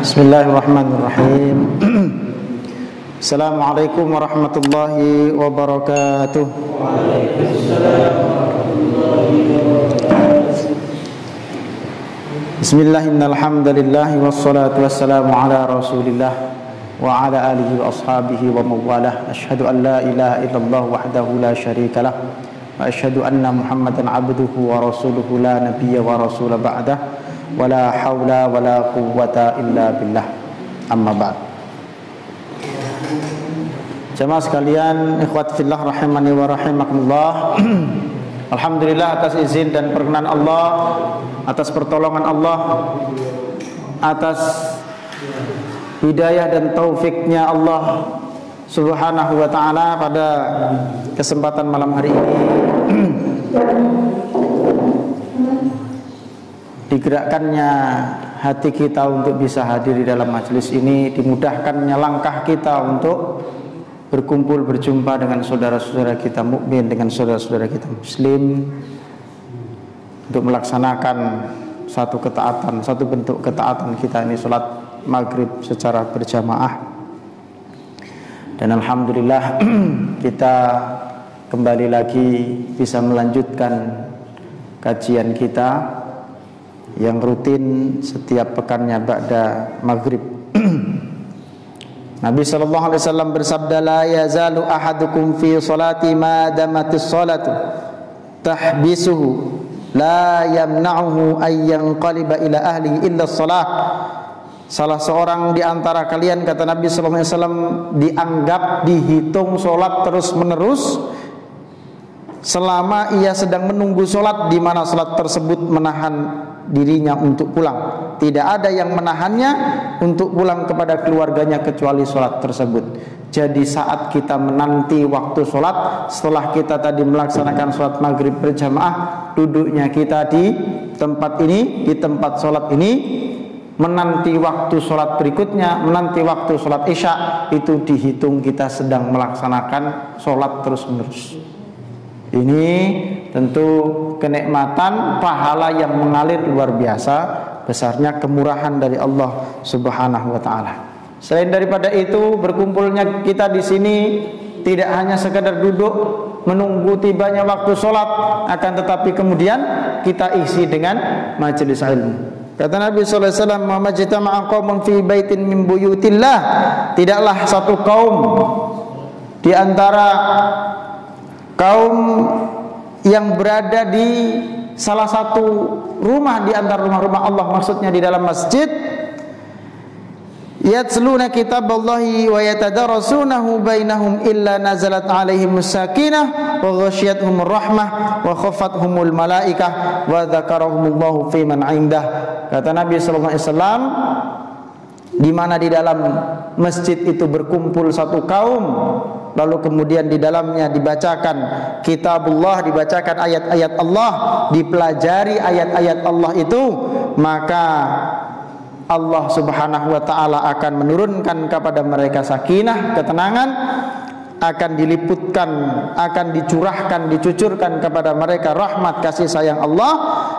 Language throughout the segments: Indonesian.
Bismillahirrahmanirrahim. Assalamualaikum warahmatullahi wabarakatuh. Bismillahirrahmanirrahim. Wassalatu wassalamu ala Rasulillah wa ala alihi wa ashabihi wa mawalah. Asyhadu an la ilaha illallah wahdahu la syarikalah wa asyhadu anna Muhammadan abduhu wa rasuluhu la nabiyya wa rasula ba'dah. Wala haula wala quwwata illa billah. Amma ba'd. Jamaah sekalian, ikhwat fillah rahimani wa rahimakumullah. Alhamdulillah atas izin dan perkenan Allah, atas pertolongan Allah, atas hidayah dan taufiknya Allah Subhanahu wa ta'ala pada kesempatan malam hari ini digerakkannya hati kita untuk bisa hadir di dalam majelis ini, dimudahkannya langkah kita untuk berkumpul berjumpa dengan saudara-saudara kita mukmin, dengan saudara-saudara kita muslim, untuk melaksanakan satu ketaatan, satu bentuk ketaatan kita ini, sholat maghrib secara berjamaah. Dan alhamdulillah kita kembali lagi bisa melanjutkan kajian kita yang rutin setiap pekannya ba'da maghrib. Nabi sallallahu alaihi wasallam bersabda, la yazalu ahadukum fi salati ma damatis salatu tahbisuhu la yamna'uhu ay yanqaliba ila ahlihi illa shalah. Salah seorang di antara kalian, kata Nabi sallallahu alaihi wasallam, dianggap dihitung salat terus menerus selama ia sedang menunggu salat di mana salat tersebut menahan dirinya untuk pulang. Tidak ada yang menahannya untuk pulang kepada keluarganya kecuali sholat tersebut. Jadi saat kita menanti waktu sholat, setelah kita tadi melaksanakan sholat maghrib berjamaah, duduknya kita di tempat ini, di tempat sholat ini, menanti waktu sholat berikutnya, menanti waktu sholat isya, itu dihitung kita sedang melaksanakan sholat terus menerus. Ini tentu kenikmatan, pahala yang mengalir luar biasa besarnya, kemurahan dari Allah Subhanahu wa taala. Selain daripada itu, berkumpulnya kita di sini tidak hanya sekedar duduk menunggu tibanya waktu sholat, akan tetapi kemudian kita isi dengan majelis ilmu. Kata Nabi sallallahu alaihi wasallam, "Ma majtama'a qaumun fi baitin min buyutillah." Tidaklah satu kaum di antara kaum yang berada di salah satu rumah di antara rumah-rumah Allah, maksudnya di dalam masjid, yatsluna kitaballahi wa yatadarasunahu bainahum illa nazalat alaihimus sakinah wa ghasyiyatuhumur rahmah wa khafathumul malaikah wa dzakarahumullahu fi man 'indah. Kata Nabi sallallahu alaihi wasallam, di mana di dalam masjid itu berkumpul satu kaum, lalu kemudian di dalamnya dibacakan kitabullah, dibacakan ayat-ayat Allah, dipelajari ayat-ayat Allah itu, maka Allah Subhanahu wa taala akan menurunkan kepada mereka sakinah, ketenangan, akan diliputkan, akan dicurahkan, dicucurkan kepada mereka rahmat kasih sayang Allah,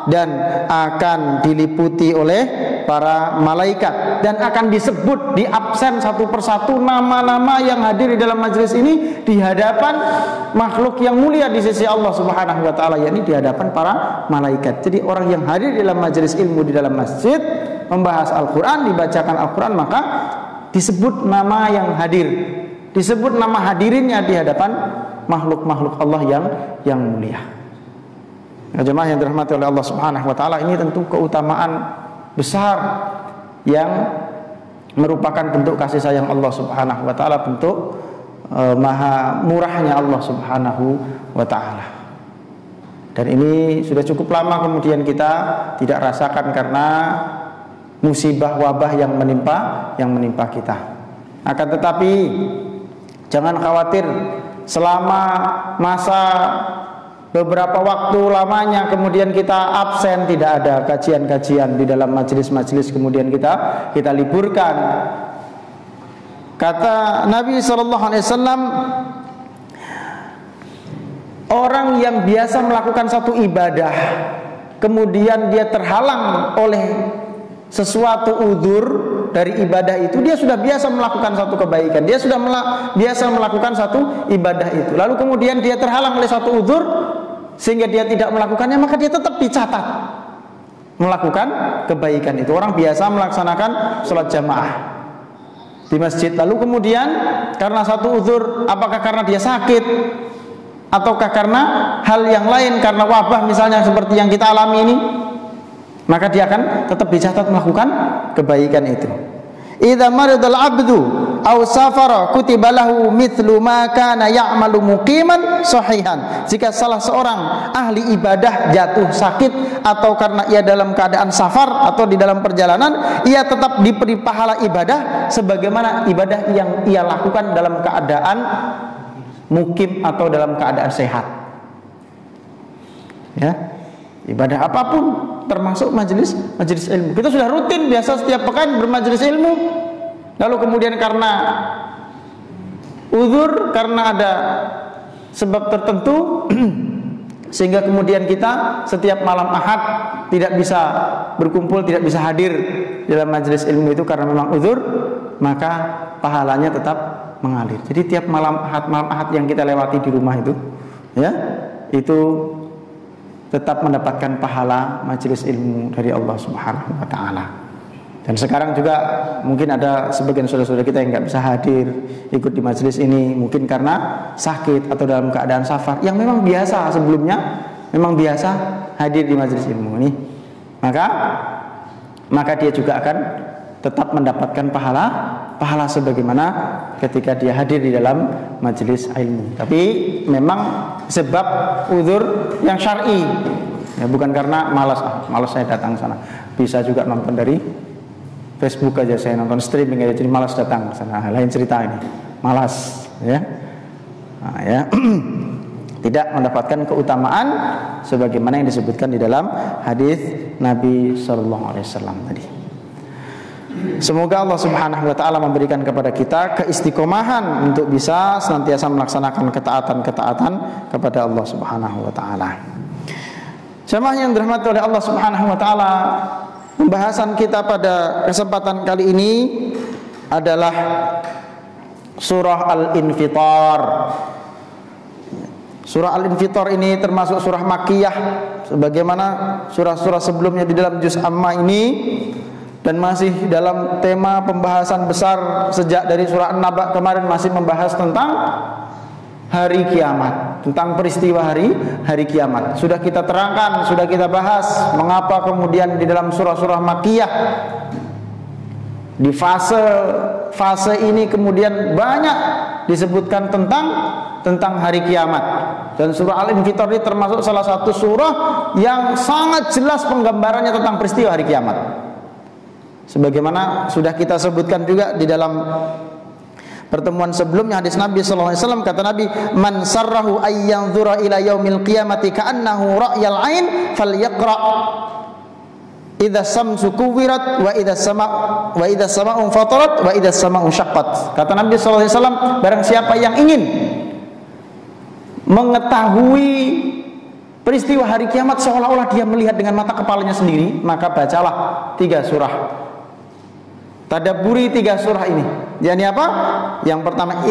dan akan diliputi oleh para malaikat, dan akan disebut di absen satu persatu nama-nama yang hadir di dalam majelis ini di hadapan makhluk yang mulia di sisi Allah Subhanahu wa taala, yakni di hadapan para malaikat. Jadi orang yang hadir di dalam majelis ilmu di dalam masjid membahas Al-Qur'an, dibacakan Al-Qur'an, maka disebut nama yang hadir, disebut nama hadirinnya di hadapan makhluk-makhluk Allah yang mulia. Ya, jemaah yang dirahmati oleh Allah Subhanahu wa taala, ini tentu keutamaan besar yang merupakan bentuk kasih sayang Allah Subhanahu wa taala, bentuk maha murahnya Allah Subhanahu wa taala. Dan ini sudah cukup lama kemudian kita tidak rasakan karena musibah wabah yang menimpa kita. Akan tetapi jangan khawatir, selama masa beberapa waktu lamanya kemudian kita absen, tidak ada kajian-kajian di dalam majelis-majelis, kemudian kita liburkan. Kata Nabi sallallahu alaihi wasallam, orang yang biasa melakukan satu ibadah kemudian dia terhalang oleh sesuatu udzur, dari ibadah itu, dia sudah biasa melakukan satu kebaikan, dia sudah biasa melakukan satu ibadah itu. Lalu kemudian dia terhalang oleh satu uzur sehingga dia tidak melakukannya, maka dia tetap dicatat melakukan kebaikan itu. Orang biasa melaksanakan sholat jamaah di masjid, lalu kemudian karena satu uzur, apakah karena dia sakit ataukah karena hal yang lain, karena wabah misalnya seperti yang kita alami ini, maka dia akan tetap dicatat melakukan kebaikan itu. Idza maridal abdu aw safara kutiba lahu mithlu ma kana ya'malu muqiman sahihan. Jika salah seorang ahli ibadah jatuh sakit atau karena ia dalam keadaan safar atau di dalam perjalanan, ia tetap diberi pahala ibadah sebagaimana ibadah yang ia lakukan dalam keadaan mukim atau dalam keadaan sehat. Ya. Ibadah apapun termasuk majelis ilmu. Kita sudah rutin biasa setiap pekan bermajelis ilmu. Lalu kemudian karena uzur, karena ada sebab tertentu sehingga kemudian kita setiap malam Ahad tidak bisa berkumpul, tidak bisa hadir dalam majelis ilmu itu karena memang uzur, maka pahalanya tetap mengalir. Jadi tiap malam Ahad yang kita lewati di rumah itu, ya, itu tetap mendapatkan pahala majelis ilmu dari Allah Subhanahu wa taala. Dan sekarang juga mungkin ada sebagian saudara-saudara kita yang nggak bisa hadir ikut di majelis ini, mungkin karena sakit atau dalam keadaan safar, yang memang biasa sebelumnya memang biasa hadir di majelis ilmu ini, maka dia juga akan tetap mendapatkan pahala sebagaimana ketika dia hadir di dalam majelis ilmu. Tapi memang sebab uzur yang syar'i, ya, bukan karena malas saya datang sana. Bisa juga nonton dari Facebook aja, saya nonton streaming aja, jadi malas datang ke sana. Lain cerita ini, malas, ya. Nah, ya. Tidak mendapatkan keutamaan sebagaimana yang disebutkan di dalam hadis Nabi sallallahu alaihi wasallam tadi. Semoga Allah Subhanahu wa taala memberikan kepada kita keistiqomahan untuk bisa senantiasa melaksanakan ketaatan-ketaatan kepada Allah Subhanahu wa taala. Jemaah yang dirahmati oleh Allah Subhanahu wa taala, pembahasan kita pada kesempatan kali ini adalah surah Al-Infitar. Surah Al-Infitar ini termasuk surah Makkiyah sebagaimana surah-surah sebelumnya di dalam juz Amma ini, dan masih dalam tema pembahasan besar sejak dari surah An-Naba kemarin, masih membahas tentang hari kiamat, tentang peristiwa hari kiamat. Sudah kita terangkan, sudah kita bahas mengapa kemudian di dalam surah-surah Makkiyah di fase ini kemudian banyak disebutkan tentang hari kiamat. Dan surah Al-Infitar ini termasuk salah satu surah yang sangat jelas penggambarannya tentang peristiwa hari kiamat. Sebagaimana sudah kita sebutkan juga di dalam pertemuan sebelumnya, hadis Nabi sallallahu alaihi wasallam, kata Nabi, "Man sarrahu ay yanzura ila yaumil qiyamati ka'annahu ra'yal 'ain falyaqra idza samsu kuwirat wa idza sama'u fatarat wa idza sama'u syaqqat." Kata Nabi sallallahu alaihi wasallam, barang siapa yang ingin mengetahui peristiwa hari kiamat seolah-olah dia melihat dengan mata kepalanya sendiri, maka bacalah 3 surah. Tadabburi 3 surah ini. Yani apa? Yang pertama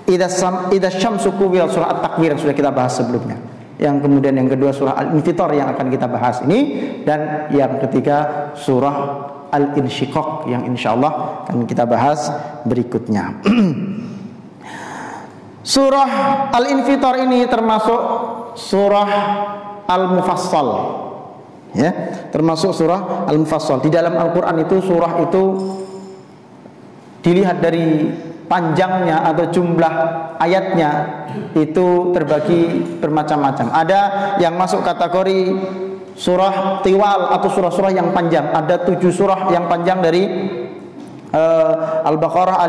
idza syamsu kuwirat, surah At-Takwir yang sudah kita bahas sebelumnya. Yang kemudian yang kedua surah Al-Infitar yang akan kita bahas ini, dan yang ketiga surah Al-Insyiqaq yang insyaallah akan kita bahas berikutnya. Surah Al-Infitar ini termasuk surah Al-Mufassal, ya, termasuk surah Al-Mufassal. Di dalam Al-Qur'an itu surah itu dilihat dari panjangnya atau jumlah ayatnya itu terbagi bermacam-macam. Ada yang masuk kategori surah tiwal atau surah-surah yang panjang. Ada 7 surah yang panjang dari Al-Baqarah,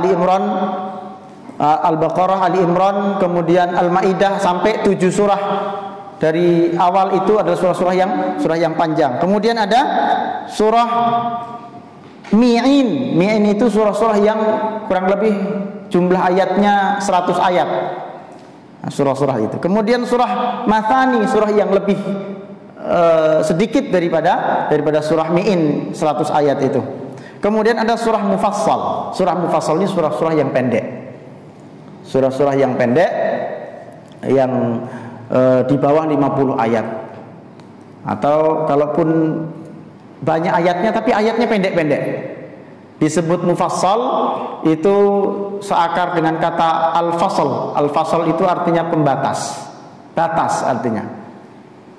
Ali Imran, kemudian Al-Maidah sampai 7 surah. Dari awal itu adalah surah yang panjang. Kemudian ada surah Mi'in. Mi'in itu surah-surah yang kurang lebih jumlah ayatnya 100 ayat. Nah, surah-surah itu. Kemudian surah Mathani, surah yang lebih sedikit daripada surah Mi'in 100 ayat itu. Kemudian ada surah mufassal. Surah mufassal ini surah-surah yang pendek. Surah-surah yang pendek yang di bawah 50 ayat. Atau kalaupun banyak ayatnya tapi ayatnya pendek-pendek, disebut mufassal. Itu seakar dengan kata al-fasl. Al-fasl itu artinya pembatas, batas artinya,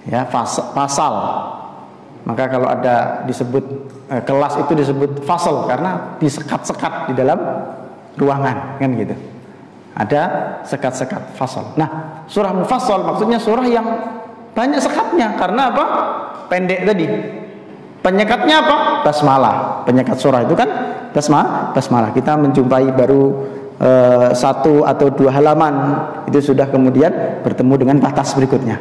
ya, pasal. Maka kalau ada disebut kelas itu disebut fasal karena disekat-sekat di dalam ruangan, kan gitu. Ada sekat-sekat, fasal. Nah, surah mufassal maksudnya surah yang banyak sekatnya. Karena apa? Pendek tadi. Penyekatnya apa? Basmalah. Penyekat surah itu kan basmalah. Kita menjumpai baru 1 atau 2 halaman, itu sudah kemudian bertemu dengan batas berikutnya.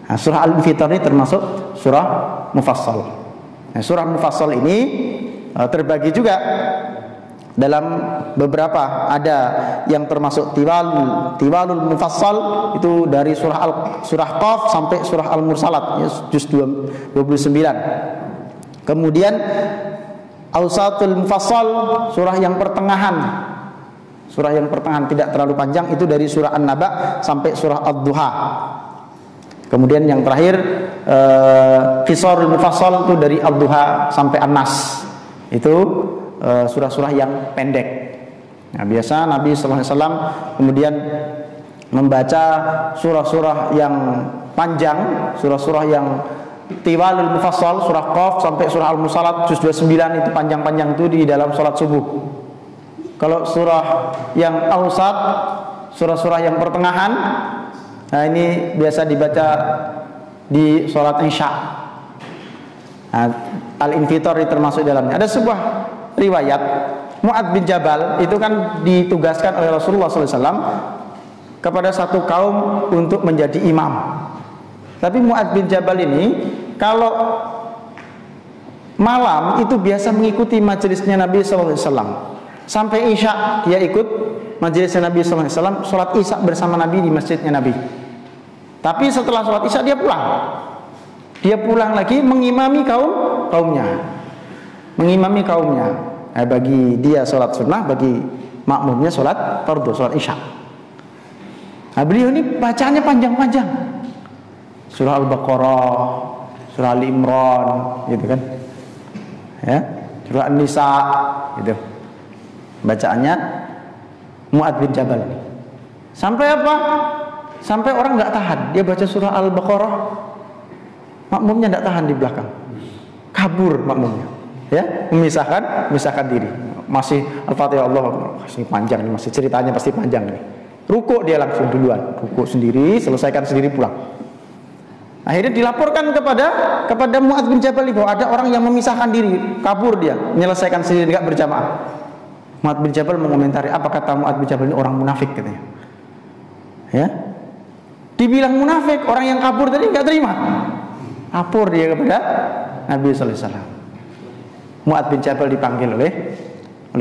Nah, surah Al-Infitar ini termasuk surah mufassal. Nah, surah mufassal ini terbagi juga dalam beberapa. Ada yang termasuk tiwalul mufassal, itu dari surah Qaf sampai surah Al-Mursalat, ya, juz 29. Kemudian Awsatul mufassal, surah yang pertengahan. Surah yang pertengahan tidak terlalu panjang, itu dari surah An-Naba sampai surah Ad-Duha. Kemudian yang terakhir Qisarul mufassal, itu dari Ad-Duha sampai An-Nas. Itu surah-surah yang pendek. Nah, biasa Nabi sallallahu alaihi wasallam kemudian membaca surah-surah yang panjang, surah-surah yang tiwalul mufassal, surah Qaf sampai surah Al-Mursalat juz 29, itu panjang-panjang, itu di dalam salat subuh. Kalau surah yang awsat, surah-surah yang pertengahan, nah ini biasa dibaca di salat Isya. Nah, Al-Infitar termasuk dalamnya. Ada sebuah riwayat Mu'adz bin Jabal itu kan ditugaskan oleh Rasulullah SAW kepada satu kaum untuk menjadi imam. Tapi Mu'adz bin Jabal ini kalau malam itu biasa mengikuti majelisnya Nabi SAW. Sampai Isya dia ikut majelisnya Nabi SAW, sholat Isya bersama Nabi di masjidnya Nabi. Tapi setelah sholat Isya dia pulang. Dia pulang lagi mengimami kaumnya. Nah, bagi dia sholat sunnah, bagi makmumnya sholat fardhu, sholat Isya. Nah, beliau ini bacaannya panjang-panjang. Surah Al-Baqarah, surah Al-Imran, gitu kan, ya, surah An-Nisa, gitu. Bacaannya Mu'adz bin Jabal ini. Sampai apa? Sampai orang nggak tahan. Dia baca surah Al-Baqarah, makmumnya nggak tahan di belakang, kabur makmumnya, ya, memisahkan diri. Masih Al-Fatihah, Allah, masih panjang nih, masih ceritanya pasti panjang nih. Rukuk dia langsung duluan, rukuk sendiri, selesaikan sendiri, pulang. Akhirnya dilaporkan kepada Mu'adz bin Jabal bahwa ada orang yang memisahkan diri, kabur dia, menyelesaikan sendiri, enggak berjamaah. Mu'adz bin Jabal mengomentari, apa kata Mu'adz bin Jabal, ini orang munafik katanya. Ya. Dibilang munafik, orang yang kabur tadi enggak terima. Lapor dia kepada Nabi sallallahu alaihi wasallam. Mu'adz bin Jabal dipanggil oleh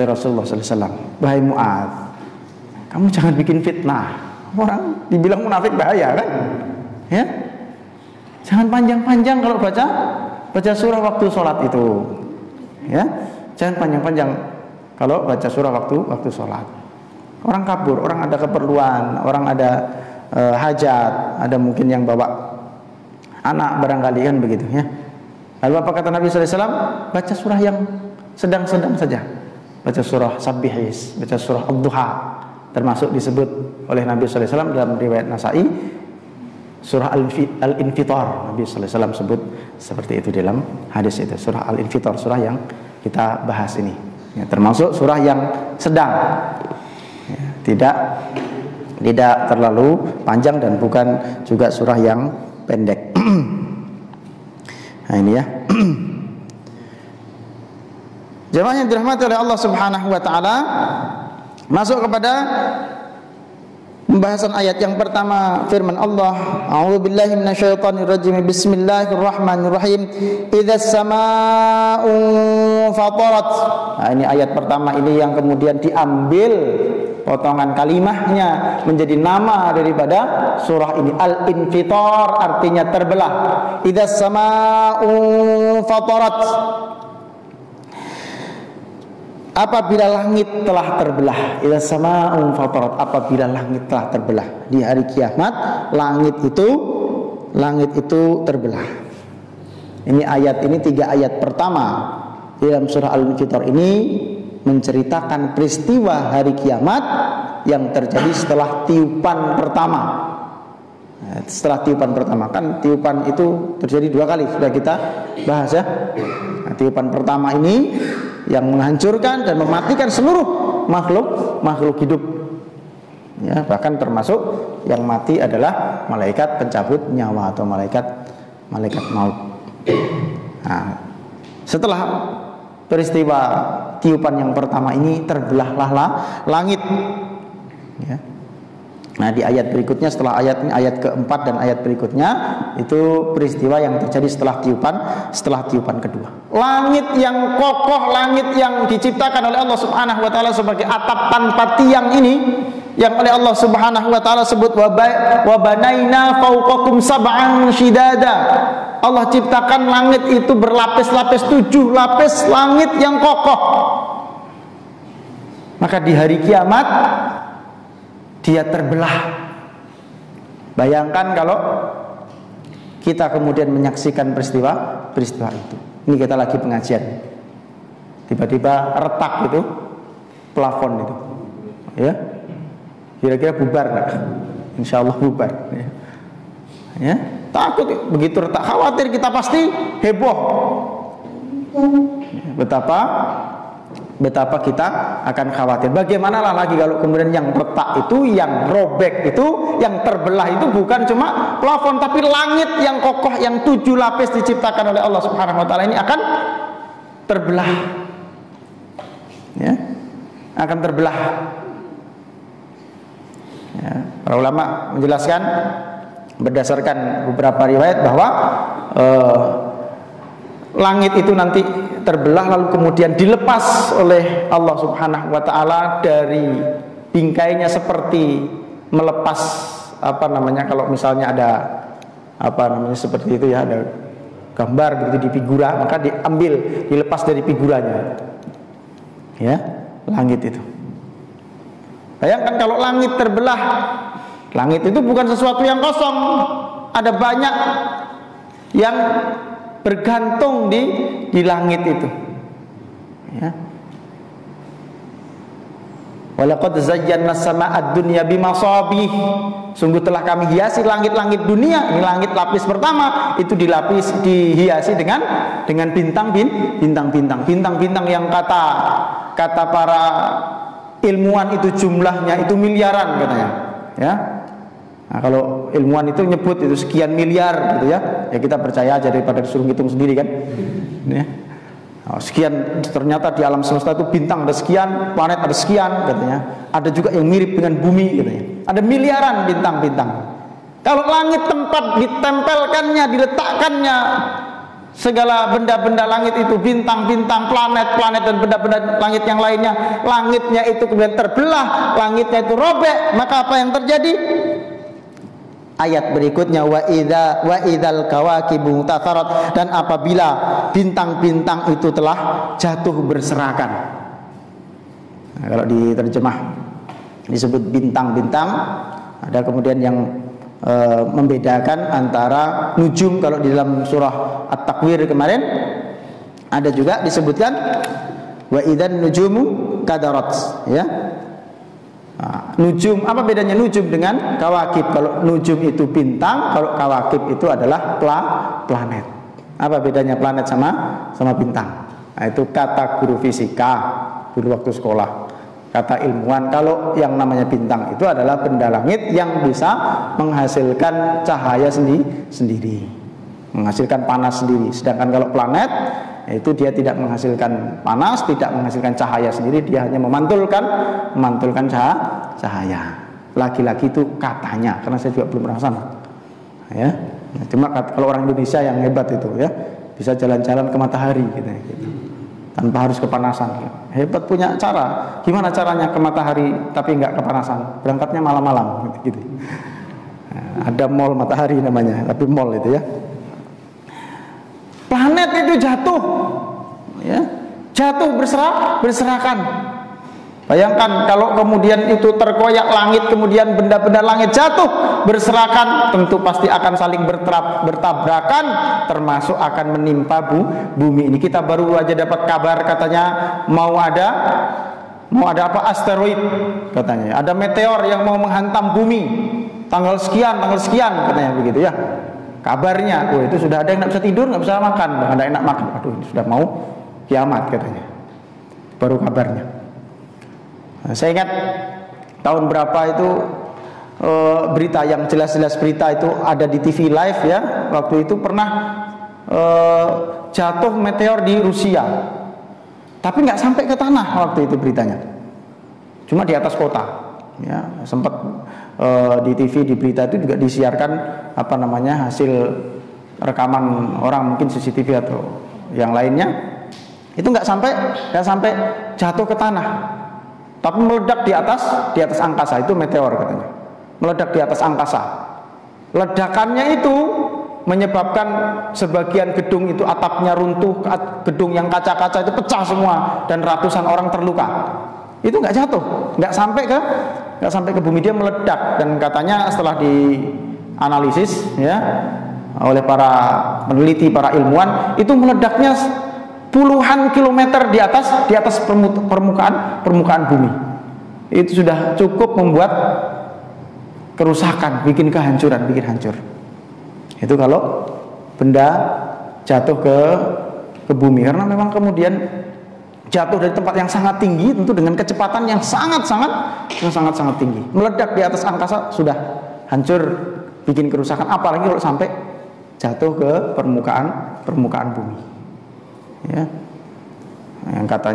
Rasulullah sallallahu alaihi wasallam. Wahai Mu'adz, kamu jangan bikin fitnah. Orang dibilang munafik bahaya kan? Ya. Jangan panjang-panjang kalau baca surah waktu sholat itu, ya. Jangan panjang-panjang kalau baca surah waktu sholat. Orang kabur, orang ada keperluan, orang ada hajat, ada mungkin yang bawa anak barangkali, kan begitu, ya. Lalu apa kata Nabi sallallahu alaihi wasallam? Baca surah yang sedang-sedang saja. Baca surah Sabbihis, baca surah Ad-Duha. Termasuk disebut oleh Nabi sallallahu alaihi wasallam dalam riwayat Nasa'i, surah Al-Infitar. Nabi sallallahu alaihi wasallam sebut seperti itu dalam hadis itu. Surah Al-Infitar, surah yang kita bahas ini, ya, termasuk surah yang sedang, ya, tidak terlalu panjang dan bukan juga surah yang pendek. Nah, ini ya. Jemaah yang dirahmati oleh Allah Subhanahu wa taala, masuk kepada pembahasan ayat yang pertama, firman Allah, a'udzubillahi minasyaitonirrajim, bismillahirrahmanirrahim, idzas samaa'u fatarat. Nah, ini ayat pertama ini yang kemudian diambil potongan kalimahnya menjadi nama daripada surah ini. Al-Infitar artinya terbelah. Idzas samaa'u fatarat. apabila langit telah terbelah, idza samaa'un fatarat, apabila langit telah terbelah di hari kiamat, langit itu terbelah. Ini ayat ini 3 ayat pertama di dalam surah Al-Infitar ini menceritakan peristiwa hari kiamat yang terjadi setelah tiupan pertama. Setelah tiupan pertama, kan tiupan itu terjadi 2 kali, sudah kita bahas ya. Nah, tiupan pertama ini yang menghancurkan dan mematikan seluruh makhluk hidup ya, bahkan termasuk yang mati adalah malaikat pencabut nyawa atau malaikat maut. Nah, setelah peristiwa tiupan yang pertama ini terbelahlah langit ya. Nah, di ayat berikutnya, setelah ayat ini, ayat keempat dan ayat berikutnya, itu peristiwa yang terjadi setelah tiupan kedua. Langit yang kokoh, langit yang diciptakan oleh Allah Subhanahu wa taala sebagai atap tanpa tiang ini, yang oleh Allah Subhanahu wa taala sebut wa banaina fawqakum sab'an shidada. Allah ciptakan langit itu berlapis-lapis, 7 lapis langit yang kokoh. Maka di hari kiamat dia terbelah. Bayangkan kalau kita kemudian menyaksikan peristiwa itu. Ini kita lagi pengajian, tiba-tiba retak itu plafon itu, ya. Kira-kira bubar nggak? Insya Allah bubar. Ya, takut begitu retak, khawatir kita pasti heboh. Betapa kita akan khawatir. Bagaimana lagi kalau kemudian yang retak itu, yang robek itu, yang terbelah itu bukan cuma plafon, tapi langit yang kokoh yang 7 lapis diciptakan oleh Allah Subhanahu wa taala ini akan terbelah. Ya, akan terbelah. Ya, para ulama menjelaskan berdasarkan beberapa riwayat bahwa langit itu nanti terbelah lalu kemudian dilepas oleh Allah Subhanahu wa taala dari bingkainya, seperti melepas kalau misalnya ada seperti itu ya, ada gambar begitu di figura, maka dilepas dari figuranya. Ya, langit itu. Bayangkan kalau langit terbelah, langit itu bukan sesuatu yang kosong, ada banyak yang bergantung di langit itu. Ya. Walaqad zayyana as-samaa'a ad-dunya bimasabih. Sungguh telah kami hiasi langit-langit dunia. Ini langit lapis pertama itu dihiasi dengan bintang-bintang yang kata para ilmuwan itu jumlahnya itu miliaran katanya. Ya. Nah, kalau ilmuwan itu nyebut itu sekian miliar gitu ya, ya kita percaya aja daripada disuruh ngitung sendiri kan. Ya. Nah, sekian, ternyata di alam semesta itu bintang ada sekian, planet ada sekian katanya. Ada juga yang mirip dengan bumi katanya. Ada miliaran bintang-bintang. Kalau langit tempat ditempelkannya, diletakkannya segala benda-benda langit itu, bintang-bintang, planet-planet dan benda-benda langit yang lainnya, langitnya itu kemudian terbelah, langitnya itu robek, maka apa yang terjadi? Ayat berikutnya wa idzal kawakibu tatharat, dan apabila bintang-bintang itu telah jatuh berserakan. Nah, kalau diterjemah disebut bintang-bintang, ada kemudian yang membedakan antara nujum. Kalau di dalam surah At-Takwir kemarin ada juga disebutkan wa idzan nujumu kadarat, ya. Nah, nujum, apa bedanya nujum dengan kawakib? Kalau nujum itu bintang, kalau kawakib itu adalah planet. Apa bedanya planet sama bintang? Nah, itu kata guru fisika dulu waktu sekolah. Kata ilmuwan, kalau yang namanya bintang itu adalah benda langit yang bisa menghasilkan cahaya sendiri, menghasilkan panas sendiri. Sedangkan kalau planet itu dia tidak menghasilkan panas, tidak menghasilkan cahaya sendiri, dia hanya memantulkan cahaya. Lagi-lagi itu katanya, karena saya juga belum pernah sana. Ya, cuma kalau orang Indonesia yang hebat itu ya, bisa jalan-jalan ke matahari gitu. Tanpa harus kepanasan. Hebat, punya cara. Gimana caranya ke matahari tapi nggak kepanasan? Berangkatnya malam-malam gitu. Nah, ada mall matahari namanya, tapi mall itu ya. Planet itu jatuh, ya. jatuh berserakan. Bayangkan kalau kemudian itu terkoyak langit, kemudian benda-benda langit jatuh berserakan, tentu pasti akan saling bertabrakan, termasuk akan menimpa bumi ini. Kita baru aja dapat kabar katanya mau ada apa, asteroid katanya, ada meteor yang mau menghantam bumi tanggal sekian katanya begitu ya. Kabarnya, itu sudah ada yang nggak bisa tidur, nggak bisa makan, nggak enak makan. Aduh, ini sudah mau kiamat katanya. Baru kabarnya. Nah, saya ingat tahun berapa itu berita yang jelas-jelas berita itu ada di TV live ya. Waktu itu pernah jatuh meteor di Rusia, tapi nggak sampai ke tanah waktu itu beritanya, cuma di atas kota. Ya, sempat di TV di berita itu juga disiarkan hasil rekaman orang, mungkin CCTV atau yang lainnya. Itu nggak sampai jatuh ke tanah, tapi meledak di atas angkasa. Itu meteor katanya, meledak di atas angkasa. Ledakannya itu menyebabkan sebagian gedung itu atapnya runtuh, gedung yang kaca-kaca itu pecah semua dan ratusan orang terluka. Itu nggak jatuh, nggak sampai ke bumi, dia meledak. Dan katanya setelah dianalisis ya oleh para peneliti, para ilmuwan, itu meledaknya puluhan kilometer di atas permukaan bumi. Itu sudah cukup membuat kerusakan, bikin kehancuran, bikin hancur. Itu kalau benda jatuh ke bumi, karena memang kemudian jatuh dari tempat yang sangat tinggi, tentu dengan kecepatan yang sangat tinggi, meledak di atas angkasa, sudah hancur, bikin kerusakan. Apalagi kalau sampai jatuh ke permukaan bumi. Ya, yang kata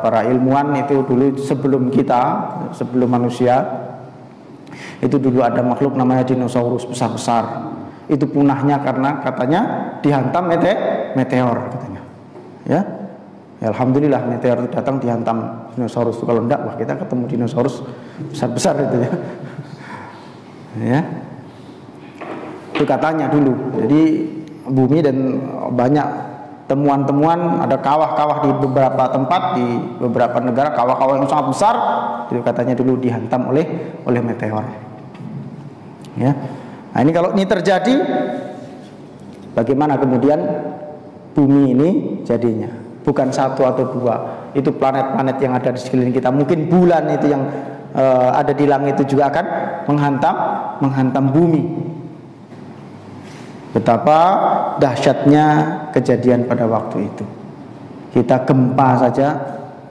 para ilmuwan itu dulu sebelum manusia itu dulu ada makhluk namanya dinosaurus besar-besar. Itu punahnya karena katanya dihantam meteor katanya. Ya, alhamdulillah meteor itu datang dihantam dinosaurus. Kalau enggak, wah kita ketemu dinosaurus besar-besar itu ya. Ya, itu katanya dulu. Jadi bumi dan banyak temuan-temuan, ada kawah-kawah di beberapa tempat, di beberapa negara, kawah-kawah yang sangat besar, itu katanya dulu dihantam oleh meteor. Ya. Nah, ini kalau ini terjadi, bagaimana kemudian bumi ini jadinya? Bukan satu atau dua, itu planet-planet yang ada di sekeliling kita. Mungkin bulan itu yang ada di langit itu juga akan menghantam bumi. Betapa dahsyatnya kejadian pada waktu itu. Kita gempa saja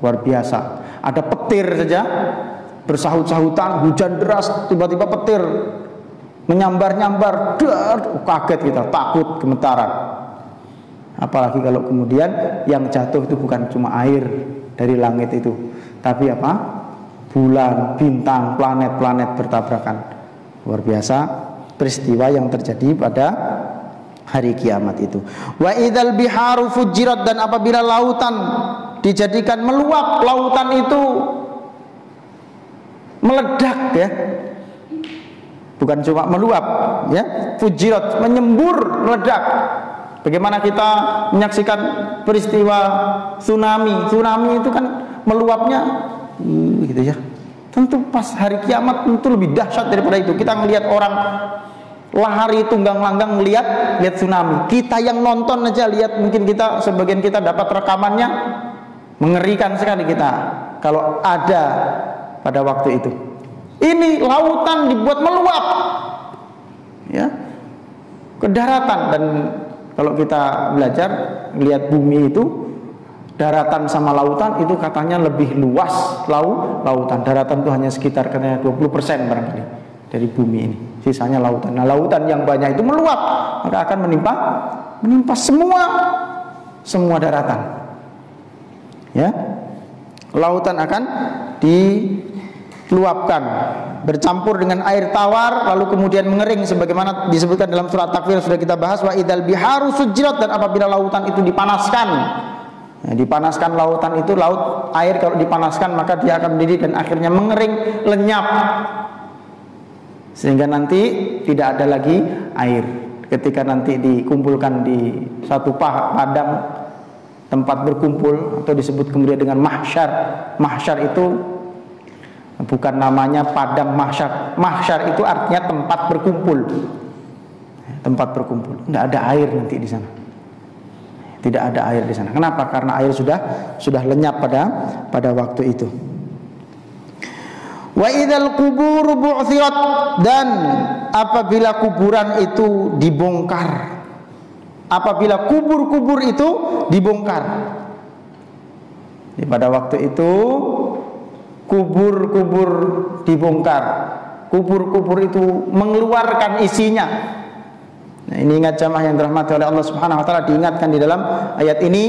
luar biasa. Ada petir saja bersahut-sahutan, hujan deras, tiba-tiba petir menyambar-nyambar, kaget kita, takut, gemetaran. Apalagi kalau kemudian yang jatuh itu bukan cuma air dari langit itu, tapi apa? Bulan, bintang, planet-planet bertabrakan. Luar biasa peristiwa yang terjadi pada hari kiamat itu. Wa idzal biharu fujirat, dan apabila lautan dijadikan meluap, lautan itu meledak ya. Bukan cuma meluap ya, fujirat, menyembur, meledak. Bagaimana kita menyaksikan peristiwa tsunami? Tsunami itu kan meluapnya gitu ya. Tentu pas hari kiamat tentu lebih dahsyat daripada itu. Kita melihat orang lari tunggang langgang lihat tsunami. Kita yang nonton aja lihat, mungkin kita sebagian kita dapat rekamannya, mengerikan sekali kita kalau ada pada waktu itu. Ini lautan dibuat meluap ya ke daratan. Dan kalau kita belajar lihat bumi itu, daratan sama lautan itu katanya lebih luas. Lautan, daratan itu hanya sekitar katanya 20% barangkali dari bumi ini, sisanya lautan. Nah, lautan yang banyak itu meluap, maka akan menimpa semua daratan. Ya, lautan akan diluapkan, bercampur dengan air tawar, lalu kemudian mengering, sebagaimana disebutkan dalam surat Takwir, sudah kita bahas. Wa idzal biharu sujirat, dan apabila lautan itu dipanaskan. Nah, dipanaskan lautan itu, laut air kalau dipanaskan maka dia akan mendidih dan akhirnya mengering, lenyap, sehingga nanti tidak ada lagi air. Ketika nanti dikumpulkan di satu padang tempat berkumpul, atau disebut kemudian dengan mahsyar. Mahsyar itu bukan namanya padang mahsyar. Mahsyar itu artinya tempat berkumpul. Tempat berkumpul. Tidak ada air nanti di sana. Tidak ada air di sana. Kenapa? Karena air sudah lenyap pada waktu itu. Wa idzal qubur bu'thirat, dan apabila kuburan itu dibongkar. Apabila kubur-kubur itu dibongkar. Jadi pada waktu itu kubur-kubur dibongkar. Kubur-kubur itu mengeluarkan isinya. Nah, ini ingat jamaah yang dirahmati oleh Allah Subhanahu wa taala, diingatkan di dalam ayat ini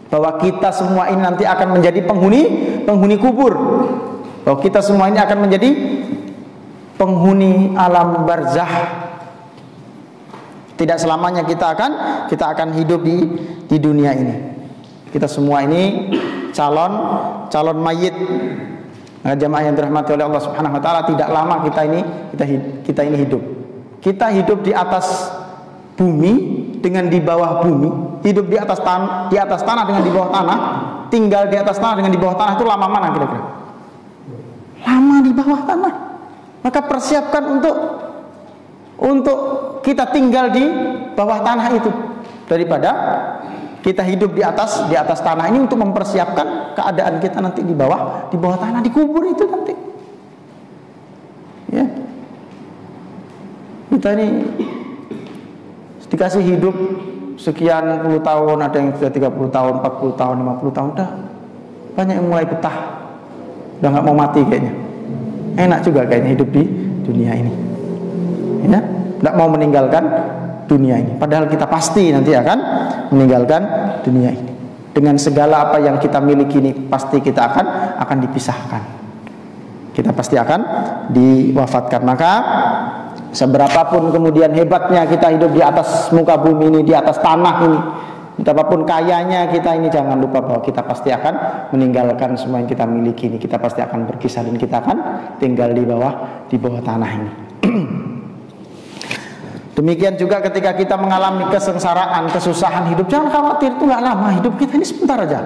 bahwa kita semua ini nanti akan menjadi penghuni kubur. Bahwa kita semua ini akan menjadi penghuni alam barzakh. Tidak selamanya kita akan hidup di dunia ini. Kita semua ini calon mayit. Nah, jamaah yang dirahmati oleh Allah Subhanahu wa taala, tidak lama kita ini hidup. Kita hidup di atas bumi dengan di bawah bumi, hidup di atas tanah dengan di bawah tanah, tinggal di atas tanah dengan di bawah tanah, itu lama mana kira-kira? Lama di bawah tanah. Maka persiapkan untuk kita tinggal di bawah tanah itu, daripada kita hidup di atas tanah ini, untuk mempersiapkan keadaan kita nanti di bawah tanah, dikubur itu nanti. Ya. Kita ini dikasih hidup sekian puluh tahun, ada yang sudah 30 tahun, 40 tahun, 50 tahun, dah banyak yang mulai betah, udah nggak mau mati kayaknya. Enak juga kayaknya hidup di dunia ini, ya, nggak mau meninggalkan dunia ini. Padahal kita pasti nanti akan meninggalkan dunia ini. Dengan segala apa yang kita miliki ini, pasti kita akan dipisahkan. Kita pasti akan diwafatkan. Maka seberapapun kemudian hebatnya kita hidup di atas muka bumi ini, di atas tanah ini, betapapun kayanya kita ini, jangan lupa bahwa kita pasti akan meninggalkan semua yang kita miliki ini. Kita pasti akan berpisah dan kita akan tinggal di bawah tanah ini. Demikian juga ketika kita mengalami kesengsaraan, kesusahan hidup, jangan khawatir, itu nggak lama. Hidup kita ini sebentar aja,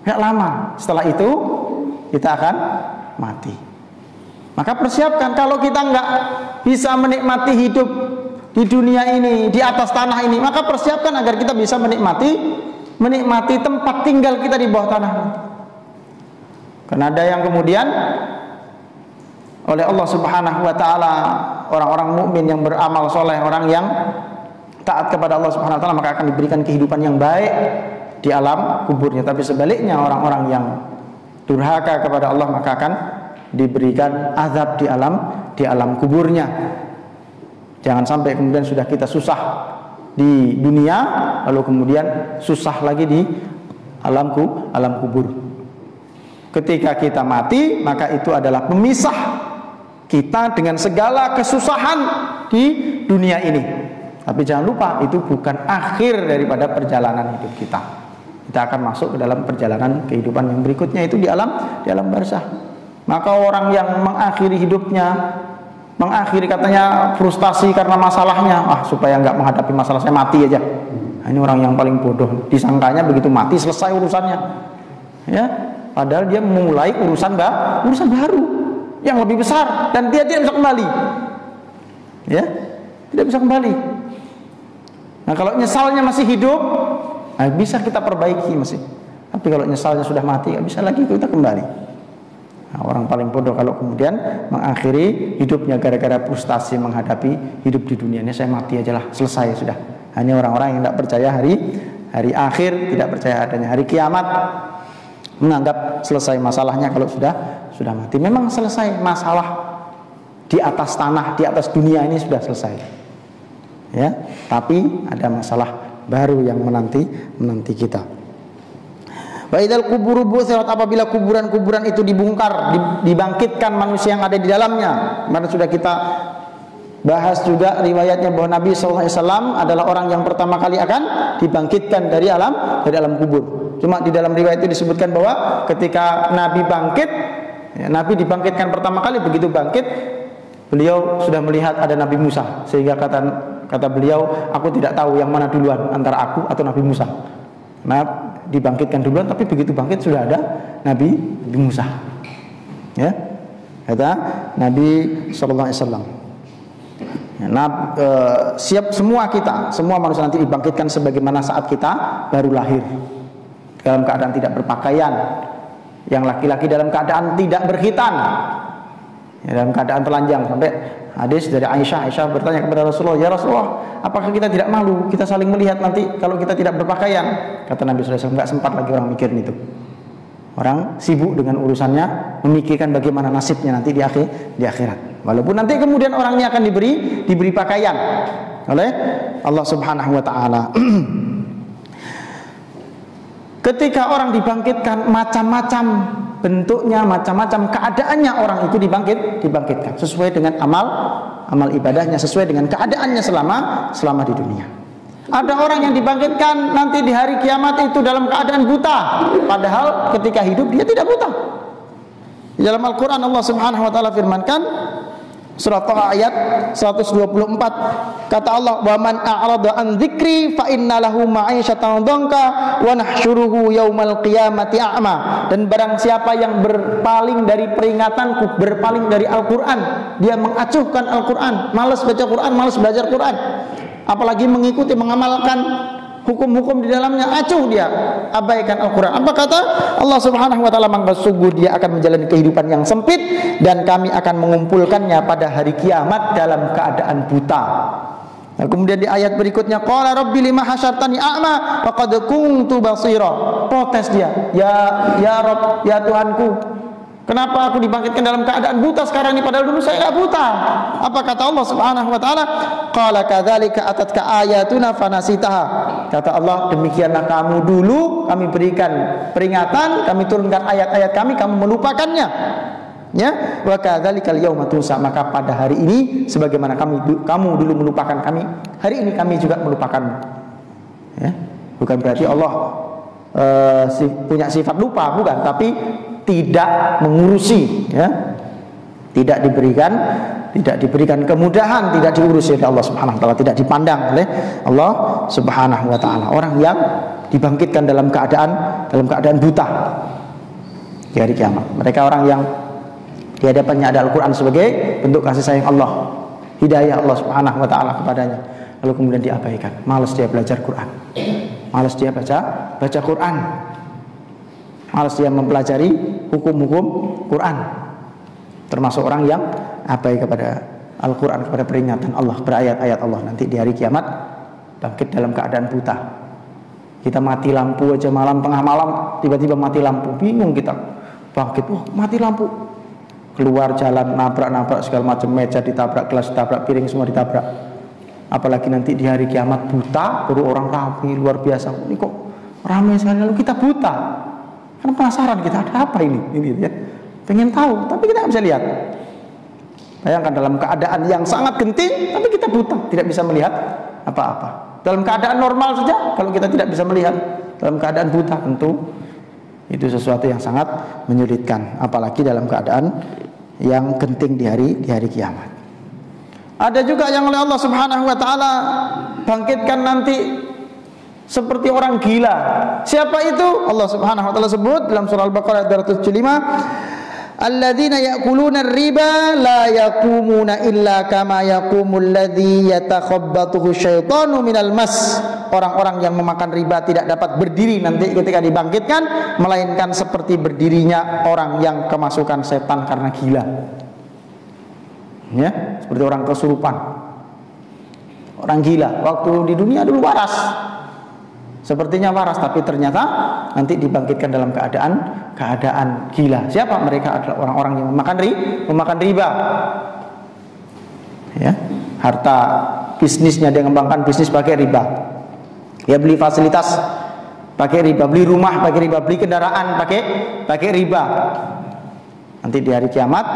nggak lama. Setelah itu kita akan mati. Maka persiapkan, kalau kita nggak bisa menikmati hidup di dunia ini, di atas tanah ini, maka persiapkan agar kita bisa menikmati tempat tinggal kita di bawah tanah. Karena ada yang kemudian oleh Allah Subhanahu wa taala, orang-orang mukmin yang beramal soleh, orang yang taat kepada Allah Subhanahu wa taala, maka akan diberikan kehidupan yang baik di alam kuburnya. Tapi sebaliknya, orang-orang yang durhaka kepada Allah, maka akan diberikan azab di alam kuburnya. Jangan sampai kemudian sudah kita susah di dunia, lalu kemudian susah lagi di alam kubur. Ketika kita mati, maka itu adalah pemisah kita dengan segala kesusahan di dunia ini. Tapi jangan lupa, itu bukan akhir daripada perjalanan hidup kita. Kita akan masuk ke dalam perjalanan kehidupan yang berikutnya, itu di alam barzakh. Maka orang yang mengakhiri hidupnya, mengakhiri katanya frustasi karena masalahnya, supaya nggak menghadapi masalah, saya mati aja. Nah, ini orang yang paling bodoh. Disangkanya begitu mati selesai urusannya, ya. Padahal dia memulai urusan baru yang lebih besar, dan dia tidak bisa kembali, ya, tidak bisa kembali. Nah, kalau nyesalnya masih hidup, bisa kita perbaiki masih. Tapi kalau nyesalnya sudah mati, nggak bisa lagi kita kembali. Nah, orang paling bodoh kalau kemudian mengakhiri hidupnya gara-gara frustasi menghadapi hidup di dunia ini. Saya mati aja lah, selesai sudah. Hanya orang-orang yang tidak percaya hari akhir, tidak percaya adanya hari kiamat, menganggap selesai masalahnya kalau sudah mati. Memang selesai masalah di atas tanah, di atas dunia ini sudah selesai, ya. Tapi ada masalah baru yang menanti kita. Wa idzal quburu bu'thirat, apabila kuburan-kuburan itu dibongkar, dibangkitkan manusia yang ada di dalamnya. Kemarin sudah kita bahas juga riwayatnya bahwa Nabi SAW adalah orang yang pertama kali akan dibangkitkan dari alam kubur. Cuma di dalam riwayat itu disebutkan bahwa ketika Nabi bangkit, ya, Nabi dibangkitkan pertama kali, begitu bangkit beliau sudah melihat ada Nabi Musa, sehingga kata beliau, aku tidak tahu yang mana duluan antara aku atau Nabi Musa. Nah, dibangkitkan duluan, tapi begitu bangkit sudah ada Nabi Musa. Ya, kata Nabi Sallallahu Alaihi Wasallam. Nah, siap semua kita, semua manusia nanti dibangkitkan sebagaimana saat kita baru lahir, dalam keadaan tidak berpakaian, yang laki-laki dalam keadaan tidak berkhitan, ya, dalam keadaan telanjang. Sampai hadis dari Aisyah bertanya kepada Rasulullah, ya Rasulullah, apakah kita tidak malu kita saling melihat nanti kalau kita tidak berpakaian? Kata Nabi SAW, nggak sempat lagi orang mikirin itu. Orang sibuk dengan urusannya, memikirkan bagaimana nasibnya nanti di akhirat. Walaupun nanti kemudian orangnya akan diberi pakaian oleh Allah Subhanahu wa taala. Ketika orang dibangkitkan, macam-macam bentuknya, macam-macam keadaannya orang itu dibangkitkan sesuai dengan amal ibadahnya, sesuai dengan keadaannya selama di dunia. Ada orang yang dibangkitkan nanti di hari kiamat itu dalam keadaan buta, padahal ketika hidup dia tidak buta. Di dalam Al-Quran Allah Subhanahu wa taala firmankan, surah Taha ayat 124, kata Allah, wa man a'rada an dzikri fa inna lahu ma'isyatan dhanka wa nahsyuruhu yaumal qiyamati a'ma. Dan barang siapa yang berpaling dari peringatanku, berpaling dari Al-Quran, dia mengacuhkan Al-Quran, malas baca Quran, malas belajar Quran, apalagi mengikuti, mengamalkan hukum-hukum di dalamnya, acuh dia, abaikan Al-Quran. Apa kata Allah Subhanahu wa taala? Maka sungguh dia akan menjalani kehidupan yang sempit dan kami akan mengumpulkannya pada hari kiamat dalam keadaan buta. Nah, kemudian di ayat berikutnya, qala rabbi lima hasyartani a'ma wa qad kuntu basira. Protes dia, ya Rabb, ya Tuhanku, kenapa aku dibangkitkan dalam keadaan buta sekarang ini, padahal dulu saya enggak buta? Apa kata Allah Subhanahu wa taala? Qala kadzalika atatka ayatuna fanasitaha. Kata Allah, demikianlah kamu dulu kami berikan peringatan, kami turunkan ayat-ayat kami, kamu melupakannya. Ya, wa kadzalikal yauma tunsa. Maka pada hari ini sebagaimana kamu dulu melupakan kami, hari ini kami juga melupakanmu. Ya, bukan berarti Allah punya sifat lupa, bukan, tapi tidak mengurusi, ya, tidak diberikan kemudahan, tidak diurusi oleh Allah Subhanahu wa taala, tidak dipandang oleh Allah Subhanahu wa taala. Orang yang dibangkitkan dalam keadaan buta di hari kiamat, mereka orang yang di hadapannya ada Al-Quran sebagai bentuk kasih sayang Allah, hidayah Allah Subhanahu wa taala kepadanya, lalu kemudian diabaikan. Malas dia belajar Quran, malas dia baca Quran, malas dia mempelajari hukum-hukum Quran. Termasuk orang yang abai kepada Al-Quran, kepada peringatan Allah, berayat-ayat Allah. Nanti di hari kiamat bangkit dalam keadaan buta. Kita mati lampu aja malam, tengah malam tiba-tiba mati lampu, bingung kita. Bangkit, mati lampu, keluar jalan, nabrak segala macam, meja ditabrak, gelas ditabrak, piring semua ditabrak. Apalagi nanti di hari kiamat buta, baru orang ramai luar biasa. Ini kok ramai sekali, lalu kita buta. Kan penasaran kita, ada apa ini ya. Pengen tahu, tapi kita nggak bisa lihat. Bayangkan dalam keadaan yang sangat genting, tapi kita buta, tidak bisa melihat apa-apa. Dalam keadaan normal saja, kalau kita tidak bisa melihat, dalam keadaan buta, tentu itu sesuatu yang sangat menyulitkan. Apalagi dalam keadaan yang genting di hari kiamat. Ada juga yang oleh Allah Subhanahu wa taala bangkitkan nanti seperti orang gila. Siapa itu? Allah Subhanahu wa taala sebut dalam surah Al-Baqarah ayat 275, alladzina ya'kuluna ar-riba la yaqumuna illa kama yaqumul ladzi yatakhabbathu syaitanu minal mas. Orang-orang yang memakan riba tidak dapat berdiri nanti ketika dibangkitkan, melainkan seperti berdirinya orang yang kemasukan setan karena gila. Ya, seperti orang kesurupan. Orang gila, waktu di dunia dulu waras, sepertinya waras, tapi ternyata nanti dibangkitkan dalam keadaan gila. Siapa mereka? Adalah orang-orang yang memakan riba. Ya, harta bisnisnya dia mengembangkan bisnis pakai riba. Ya, beli fasilitas pakai riba, beli rumah pakai riba, beli kendaraan pakai riba. Nanti di hari kiamat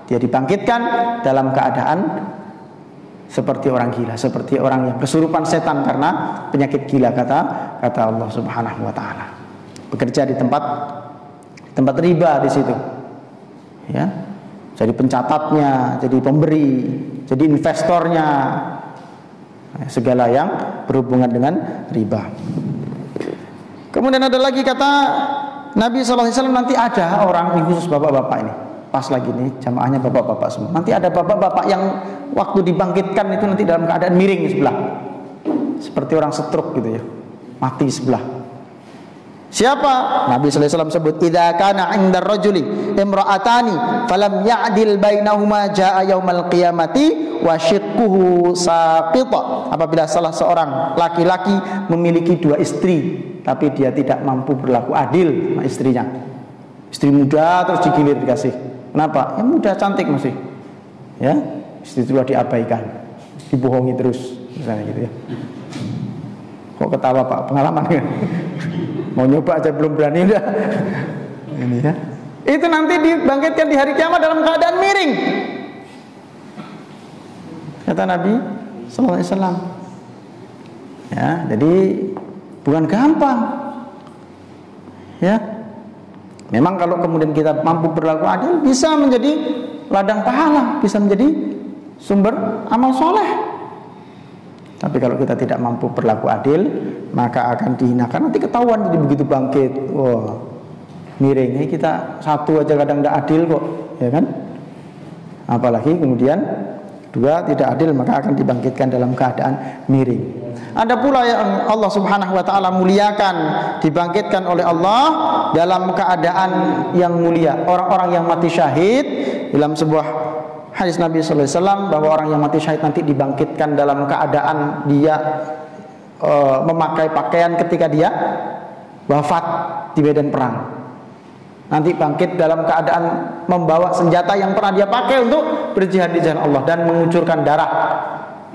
dia dibangkitkan dalam keadaan seperti orang gila, seperti orang yang kesurupan setan karena penyakit gila, kata Allah Subhanahu wa taala. Bekerja di tempat riba di situ. Ya. Jadi pencatatnya, jadi pemberi, jadi investornya. Segala yang berhubungan dengan riba. Kemudian ada lagi kata Nabi SAW, nanti ada orang, ini khusus bapak-bapak ini, pas lagi nih jamaahnya bapak-bapak semua. Nanti ada bapak-bapak yang waktu dibangkitkan itu nanti dalam keadaan miring sebelah, seperti orang stroke gitu ya, mati sebelah. Siapa? Nabi SAW sebut, idza kana 'inda rajuli imra'atani falam ya'dil bainahuma jaa'a yaumal qiyamati wa shiqquhu saqita. Apabila salah seorang laki-laki memiliki dua istri tapi dia tidak mampu berlaku adil sama istrinya. Istri muda terus digilir dikasih. Kenapa? Ya muda cantik masih. Ya, istri tua diabaikan, dibohongi terus misalnya gitu ya. Kok ketawa Pak? Pengalaman ya? Mau nyoba aja belum berani dah. Ini ya. Itu nanti dibangkitkan di hari kiamat dalam keadaan miring. Kata Nabi sallallahu alaihi wasallam. Ya, jadi bukan gampang. Ya. Memang kalau kemudian kita mampu berlaku adil, bisa menjadi ladang pahala, bisa menjadi sumber amal soleh. Tapi kalau kita tidak mampu berlaku adil, maka akan dihinakan. Nanti ketahuan jadi begitu bangkit, wah miringnya kita satu aja kadang tidak adil kok, ya kan? Apalagi kemudian dua tidak adil, maka akan dibangkitkan dalam keadaan miring. Ada pula yang Allah Subhanahu wa taala muliakan, dibangkitkan oleh Allah dalam keadaan yang mulia. Orang-orang yang mati syahid, dalam sebuah hadis Nabi sallallahu alaihi wasallam bahwa orang yang mati syahid nanti dibangkitkan dalam keadaan dia memakai pakaian ketika dia wafat di medan perang. Nanti bangkit dalam keadaan membawa senjata yang pernah dia pakai untuk berjihad di jalan Allah dan mengucurkan darah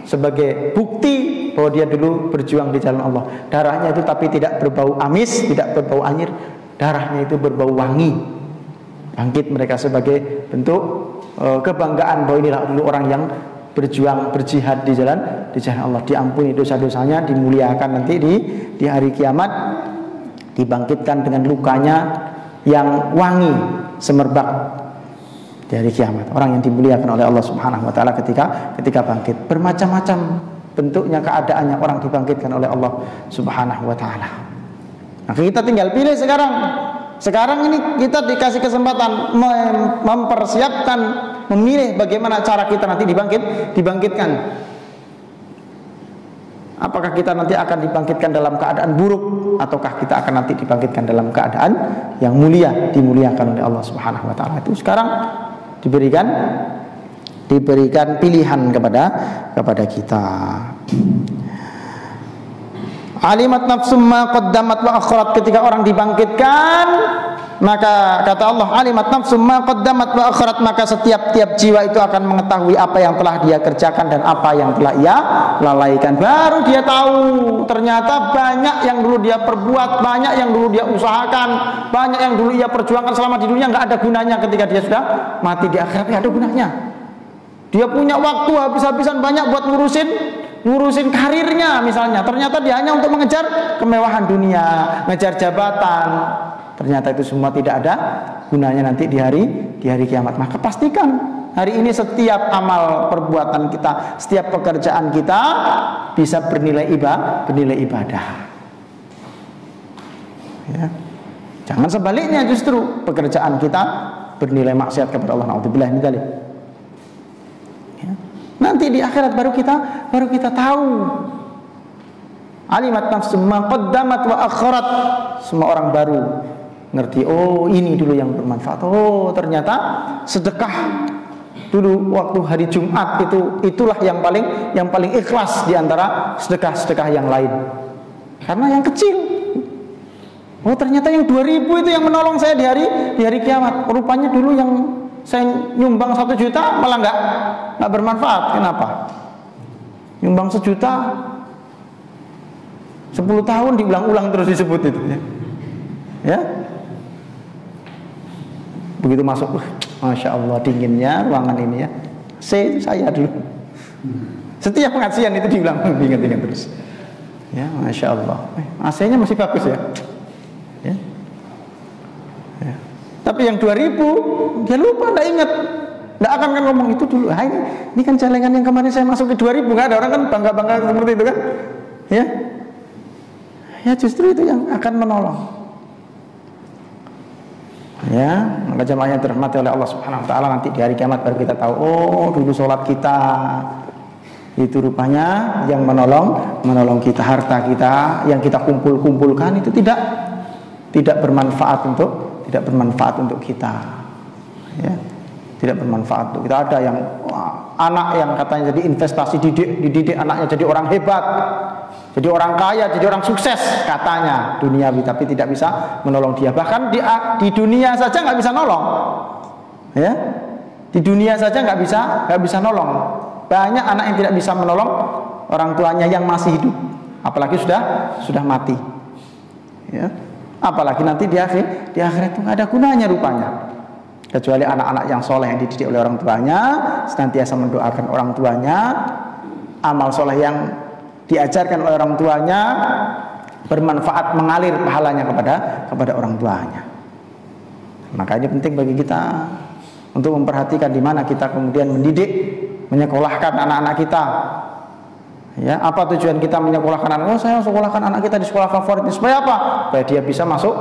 sebagai bukti bahwa dia dulu berjuang di jalan Allah. Darahnya itu tapi tidak berbau amis, tidak berbau anyir, darahnya itu berbau wangi. Bangkit mereka sebagai bentuk kebanggaan bahwa inilah dulu orang yang berjuang berjihad di jalan Allah, diampuni dosa-dosanya, dimuliakan nanti di hari kiamat, dibangkitkan dengan lukanya yang wangi semerbak di hari kiamat. Orang yang dimuliakan oleh Allah Subhanahu wa taala ketika bangkit. Bermacam-macam bentuknya keadaannya orang dibangkitkan oleh Allah Subhanahu wa taala. Nah, kita tinggal pilih sekarang. Sekarang ini kita dikasih kesempatan mempersiapkan, memilih bagaimana cara kita nanti dibangkitkan. Apakah kita nanti akan dibangkitkan dalam keadaan buruk, ataukah kita akan nanti dibangkitkan dalam keadaan yang mulia, dimuliakan oleh Allah Subhanahu wa taala. Itu sekarang diberikan pilihan kepada kita. Alimat nafsum ma qaddamat wa akhirat, ketika orang dibangkitkan, maka kata Allah, alimat nafsum ma qaddamat wa akhirat, maka setiap jiwa itu akan mengetahui apa yang telah dia kerjakan dan apa yang telah ia lalaikan. Baru dia tahu ternyata banyak yang dulu dia perbuat, banyak yang dulu dia usahakan, banyak yang dulu ia perjuangkan selama di dunia nggak ada gunanya. Ketika dia sudah mati di akhirat nggak ada gunanya. Dia punya waktu habis-habisan banyak buat ngurusin karirnya misalnya, ternyata dia hanya untuk mengejar kemewahan dunia, ngejar jabatan, ternyata itu semua tidak ada gunanya nanti di hari kiamat. Maka pastikan hari ini setiap amal perbuatan kita, setiap pekerjaan kita bisa bernilai ibadah. Ya. Jangan sebaliknya, justru pekerjaan kita bernilai maksiat kepada Allah. Na'udzubillah min dzalik. Nanti di akhirat baru kita tahu. Alimat nafsum ma qaddamat wa akhirat. Semua orang baru ngerti, oh ini dulu yang bermanfaat. Oh ternyata sedekah dulu waktu hari Jumat itulah yang paling ikhlas di antara sedekah-sedekah yang lain. Karena yang kecil. Oh ternyata yang 2000 itu yang menolong saya di hari kiamat. Rupanya dulu yang saya nyumbang 1 juta malah nggak bermanfaat. Kenapa? Nyumbang 1 juta 10 tahun diulang-ulang terus disebut itu ya. Begitu masuk, Masya Allah dinginnya ruangan ini ya. Saya dulu setiap pengajian itu diulang, diingat-ingat terus ya. Masya Allah, AC-nya masih bagus ya. Tapi yang 2000 dia lupa, tidak ingat, tidak akan ngomong itu dulu. Ini kan celengan yang kemarin saya masuk ke 2000, nggak ada orang kan bangga seperti itu kan, ya. Ya justru itu yang akan menolong. Ya, maka jamaah yang dirahmati oleh Allah Subhanahu wa taala, nanti di hari kiamat baru kita tahu, oh dulu sholat kita itu rupanya yang menolong kita, harta kita yang kita kumpulkan itu tidak bermanfaat untuk kita. Ya, tidak bermanfaat untuk kita. Ada yang anak yang katanya jadi investasi, dididik anaknya jadi orang hebat, jadi orang kaya, jadi orang sukses katanya duniawi, tapi tidak bisa menolong dia. Bahkan di dunia saja nggak bisa nolong. Ya, di dunia saja nggak bisa nolong. Banyak anak yang tidak bisa menolong orang tuanya yang masih hidup, apalagi sudah mati. Ya, apalagi nanti di akhirat itu nggak ada gunanya rupanya. Kecuali anak-anak yang soleh yang dididik oleh orang tuanya, senantiasa mendoakan orang tuanya, amal soleh yang diajarkan oleh orang tuanya bermanfaat, mengalir pahalanya kepada orang tuanya. Maka ini penting bagi kita untuk memperhatikan di mana kita kemudian mendidik, menyekolahkan anak-anak kita. Ya, apa tujuan kita menyekolahkan anak? Oh, saya sekolahkan anak kita di sekolah favorit. Supaya apa? Supaya dia bisa masuk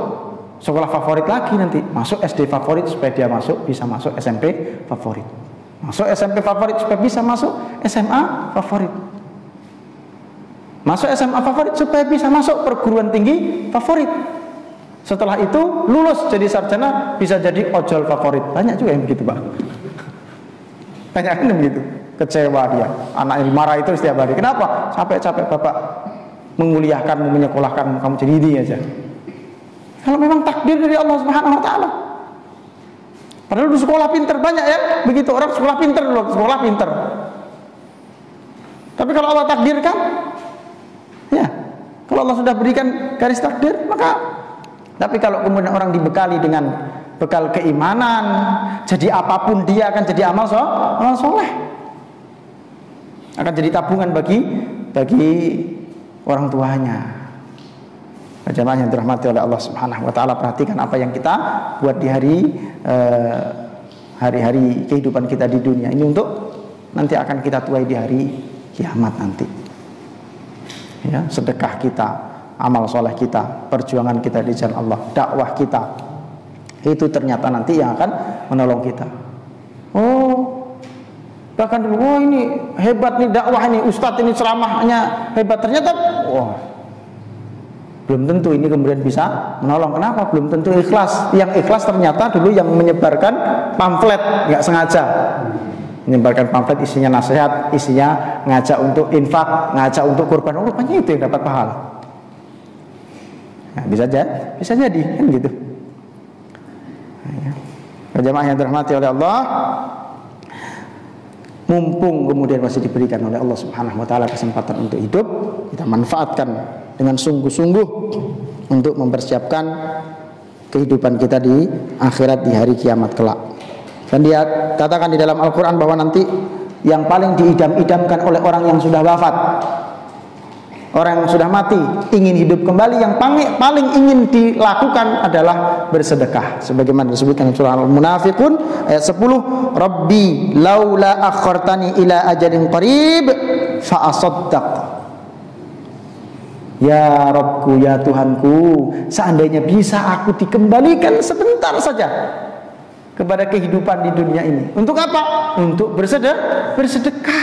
sekolah favorit lagi nanti, masuk SD favorit supaya dia bisa masuk SMP favorit, masuk SMP favorit supaya bisa masuk SMA favorit, masuk SMA favorit supaya bisa masuk perguruan tinggi favorit. Setelah itu lulus jadi sarjana, bisa jadi ojol favorit. Banyak juga yang begitu, Pak. Banyak yang begitu. Kecewa dia, anak yang marah itu setiap hari. Kenapa? Capek-capek Bapak menguliahkanmu, menyekolahkanmu, kamu jadi ini aja. Kalau memang takdir dari Allah Subhanahu wa taala. Padahal di sekolah pinter banyak ya, begitu orang sekolah pinter loh, sekolah pinter. Tapi kalau Allah takdirkan, ya, kalau Allah sudah berikan garis takdir, maka. Tapi kalau kemudian orang dibekali dengan bekal keimanan, jadi apapun dia akan jadi amal soleh, akan jadi tabungan bagi orang tuanya. Jamaah yang dirahmati oleh Allah Subhanahu wa taala, perhatikan apa yang kita buat di hari-hari kehidupan kita di dunia ini untuk nanti akan kita tuai di hari kiamat nanti. Ya, sedekah kita, amal soleh kita, perjuangan kita di jalan Allah, dakwah kita, itu ternyata nanti yang akan menolong kita. Oh, bahkan dulu, oh ini hebat nih dakwah ini, ustadz ini ceramahnya hebat, ternyata belum tentu ini kemudian bisa menolong. Kenapa? Belum tentu ikhlas. Yang ikhlas ternyata dulu yang menyebarkan pamflet, nggak sengaja menyebarkan pamflet, isinya nasihat, isinya ngajak untuk infak, ngajak untuk kurban. Oh, rupanya itu yang dapat pahala. Nah, bisa jadi kan gitu. Jamaah yang dirahmati oleh Allah, mumpung kemudian masih diberikan oleh Allah Subhanahu wa taala kesempatan untuk hidup, kita manfaatkan dengan sungguh-sungguh untuk mempersiapkan kehidupan kita di akhirat, di hari kiamat kelak. Dan dia katakan di dalam Al-Quran bahwa nanti yang paling diidam-idamkan oleh orang yang sudah wafat, orang yang sudah mati, ingin hidup kembali, yang paling ingin dilakukan adalah bersedekah. Sebagaimana disebutkan dalam surah Al-Munafiqun ayat 10, Rabbi laula akhartani ila ajalin qarib fa asaddaq. Ya Rabbku, ya Tuhanku, seandainya bisa aku dikembalikan sebentar saja kepada kehidupan di dunia ini. Untuk apa? Untuk bersedekah.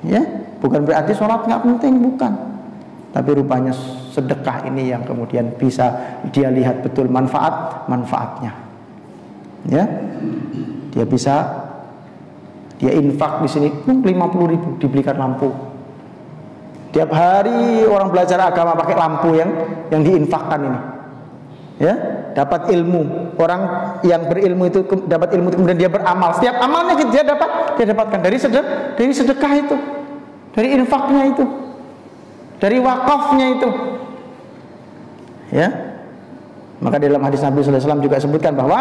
Ya, bukan berarti sholat nggak penting, bukan. Tapi rupanya sedekah ini yang kemudian bisa dia lihat betul manfaatnya. Ya, dia infak di sini 50.000 dibelikan lampu. Tiap hari orang belajar agama pakai lampu yang diinfakkan ini. Ya, dapat ilmu. Orang yang berilmu itu dapat ilmu, kemudian dia beramal. Setiap amalnya dia dapatkan dari sedekah itu, dari infaknya itu, dari wakafnya itu. Ya. Maka dalam hadis Nabi sallallahu alaihi wasallam juga sebutkan bahwa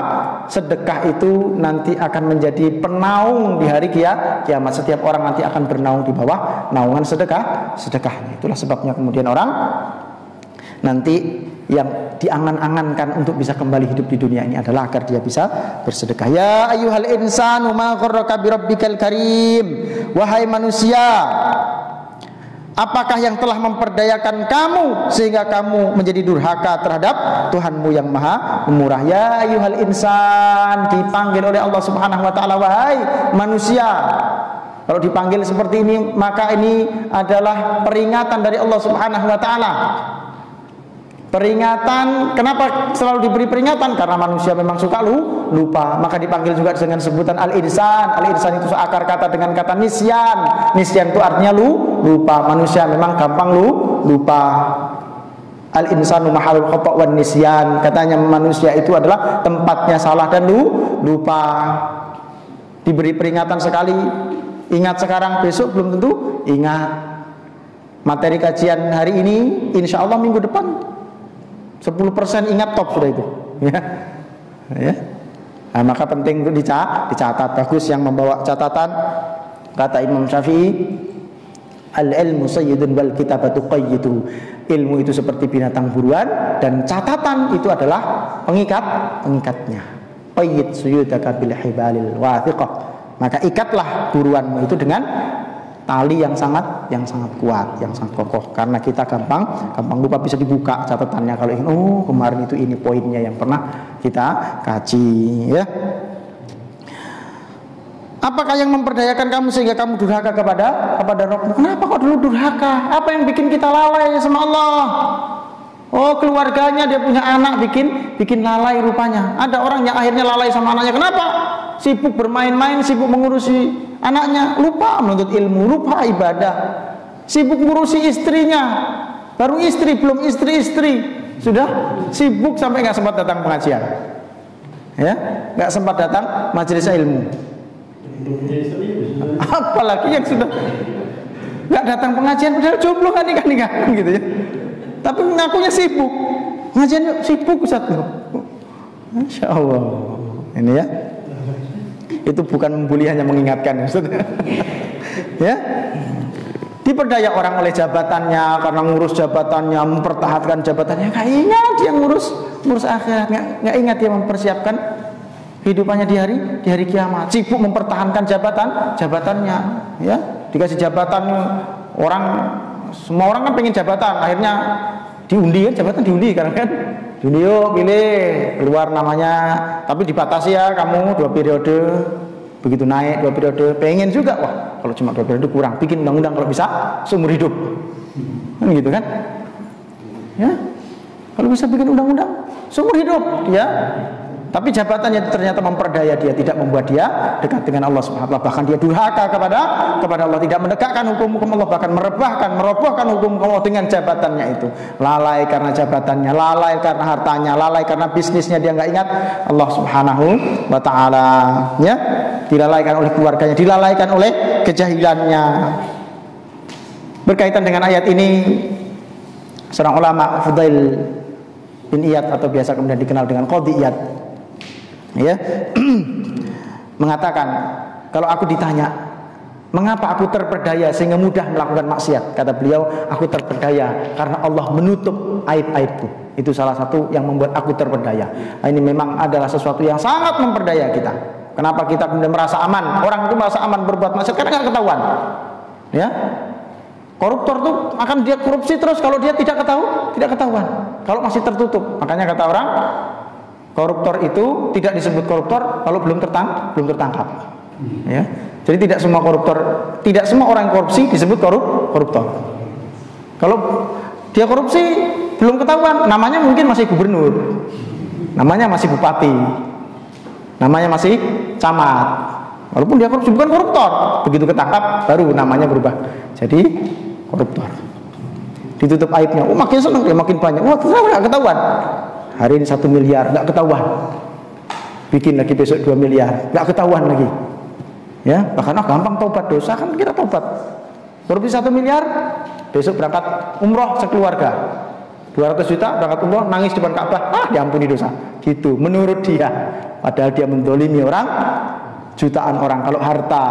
sedekah itu nanti akan menjadi penaung di hari kiamat. Setiap orang nanti akan bernaung di bawah naungan sedekahnya. Itulah sebabnya kemudian orang nanti yang diangan-angankan untuk bisa kembali hidup di dunia ini adalah agar dia bisa bersedekah. Ya ayyuhal insanu ma gharraka bi rabbikal karim. Wahai manusia, Apakah yang telah memperdayakan kamu sehingga kamu menjadi durhaka terhadap Tuhanmu yang maha pemurah? Ya ayyuhal insan, dipanggil oleh Allah Subhanahu wa taala, wahai manusia. Kalau dipanggil seperti ini, maka ini adalah peringatan dari Allah Subhanahu wa taala. Peringatan, kenapa selalu diberi peringatan? Karena manusia memang suka lupa. Maka dipanggil juga dengan sebutan al-insan. Al-insan itu seakar kata dengan kata nisyan. Nisyan itu artinya lupa. Manusia memang gampang lupa. Al-insanu mahalul khata' wan nisyan. Katanya manusia itu adalah tempatnya salah dan lupa. Diberi peringatan sekali, ingat sekarang, besok belum tentu ingat. Materi kajian hari ini, insya Allah minggu depan 10% ingat top sudah itu, ya. Nah, maka penting untuk dicatat. Bagus yang membawa catatan. Kata Imam Syafi'i, al-ilmu sayyidun wal kitabatu qayyidu. Ilmu itu seperti binatang buruan dan catatan itu adalah pengikatnya. Qayyid suyudaka bil hibalil wathiqah. Maka ikatlah buruanmu itu dengan tali yang sangat kuat, yang sangat kokoh. Karena kita gampang lupa, bisa dibuka catatannya kalau ingin. Oh, kemarin itu ini poinnya yang pernah kita kaji, ya. Apakah yang memperdayakan kamu sehingga kamu durhaka kepada Rabb? Kenapa kok dulu durhaka? Apa yang bikin kita lalai sama Allah? Oh, keluarganya, dia punya anak bikin lalai rupanya. Ada orang yang akhirnya lalai sama anaknya. Kenapa? Sibuk bermain-main, sibuk mengurusi anaknya, lupa menuntut ilmu, lupa ibadah. Sibuk ngurusi istrinya, baru istri, belum istri sudah sibuk sampai nggak sempat datang pengajian, ya, nggak sempat datang majelis ilmu. Apalagi yang sudah nggak datang pengajian, padahal jomblo kan nikah gitu ya. Tapi ngakunya sibuk, pengajian sibuk Ustaz. Masya Allah, ini ya. Itu bukan membuli, hanya mengingatkan, ya. Diperdaya orang oleh jabatannya, karena ngurus jabatannya, mempertahankan jabatannya, nggak ingat dia ngurus akhirat, nggak ingat dia mempersiapkan hidupannya di hari kiamat. Sibuk mempertahankan jabatannya, ya. Dikasih jabatan orang, semua orang kan pengen jabatan, akhirnya diundi kan, jabatan diundi karena kan diundi, yuk pilih, keluar namanya, tapi dibatasi ya, kamu 2 periode, begitu naik 2 periode, pengen juga, wah kalau cuma 2 periode kurang, bikin undang-undang kalau bisa seumur hidup, kan gitu kan, ya, kalau bisa bikin undang-undang seumur hidup, ya. Tapi jabatannya ternyata memperdaya dia, tidak membuat dia dekat dengan Allah Subhanahu wa taala. Bahkan dia durhaka kepada Allah, tidak menegakkan hukum-hukum Allah, bahkan merobohkan hukum Allah dengan jabatannya itu. Lalai karena jabatannya, lalai karena hartanya, lalai karena bisnisnya, dia nggak ingat Allah Subhanahu wa taala, ya. Dilalaikan oleh keluarganya, dilalaikan oleh kejahilannya. Berkaitan dengan ayat ini, seorang ulama Fudail bin Iyad atau biasa kemudian dikenal dengan Qadhi Iyad, ya, mengatakan, kalau aku ditanya mengapa aku terperdaya sehingga mudah melakukan maksiat, kata beliau, aku terperdaya karena Allah menutup aib-aibku. Itu salah satu yang membuat aku terperdaya. Nah, ini memang adalah sesuatu yang sangat memperdaya kita. Kenapa kita kemudian merasa aman? Orang itu merasa aman berbuat maksiat karena nggak ketahuan, ya. Koruptor tuh akan dia korupsi terus kalau dia tidak ketahuan, kalau masih tertutup. Makanya kata orang, koruptor itu tidak disebut koruptor kalau belum tertangkap, ya. Jadi tidak semua orang yang korupsi disebut koruptor. Kalau dia korupsi belum ketahuan, namanya mungkin masih gubernur, namanya masih bupati, namanya masih camat. Walaupun dia korupsi bukan koruptor, begitu ketangkap baru namanya berubah jadi koruptor. Ditutup aibnya, oh makin senang dia, makin banyak. Wah, kenapa nggak ketahuan? Hari ini 1 miliar, nggak ketahuan. Bikin lagi besok 2 miliar, nggak ketahuan lagi. Ya, bahkan gampang tobat dosa, kan kita tobat. Korupsi 1 miliar, besok berangkat umroh sekeluarga. 200 juta berangkat umroh, nangis di depan Ka'bah, diampuni dosa. Gitu, menurut dia. Padahal dia mendolimi orang, jutaan orang. Kalau harta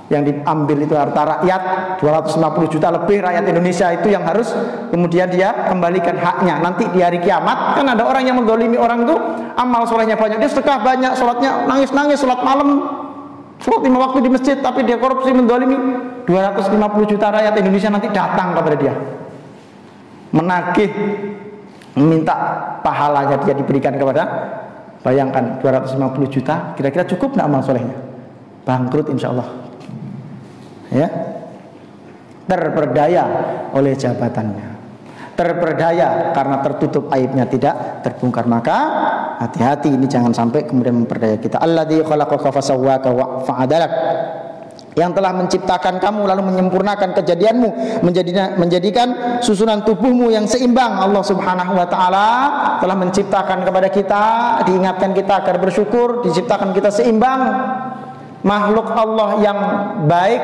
yang diambil itu harta rakyat, 250 juta lebih rakyat Indonesia itu yang harus kemudian dia kembalikan haknya. Nanti di hari kiamat kan ada orang yang mendolimi orang itu, amal solehnya banyak, dia sedekah banyak, sholatnya nangis-nangis, sholat malam, sholat 5 waktu di masjid, tapi dia korupsi, mendolimi, 250 juta rakyat Indonesia nanti datang kepada dia, menagih, meminta pahalanya dia diberikan kepada. Bayangkan 250 juta, kira-kira cukup nggak amal solehnya? Bangkrut insya Allah. Ya, terperdaya oleh jabatannya, terperdaya karena tertutup aibnya tidak terbongkar. Maka hati-hati, ini jangan sampai kemudian memperdaya kita. Alladzi khalaqaka fasawwaka fa'adalak, yang telah menciptakan kamu lalu menyempurnakan kejadianmu, menjadikan susunan tubuhmu yang seimbang. Allah Subhanahu wa taala telah menciptakan kepada kita, diingatkan kita agar bersyukur, diciptakan kita seimbang. Makhluk Allah yang baik,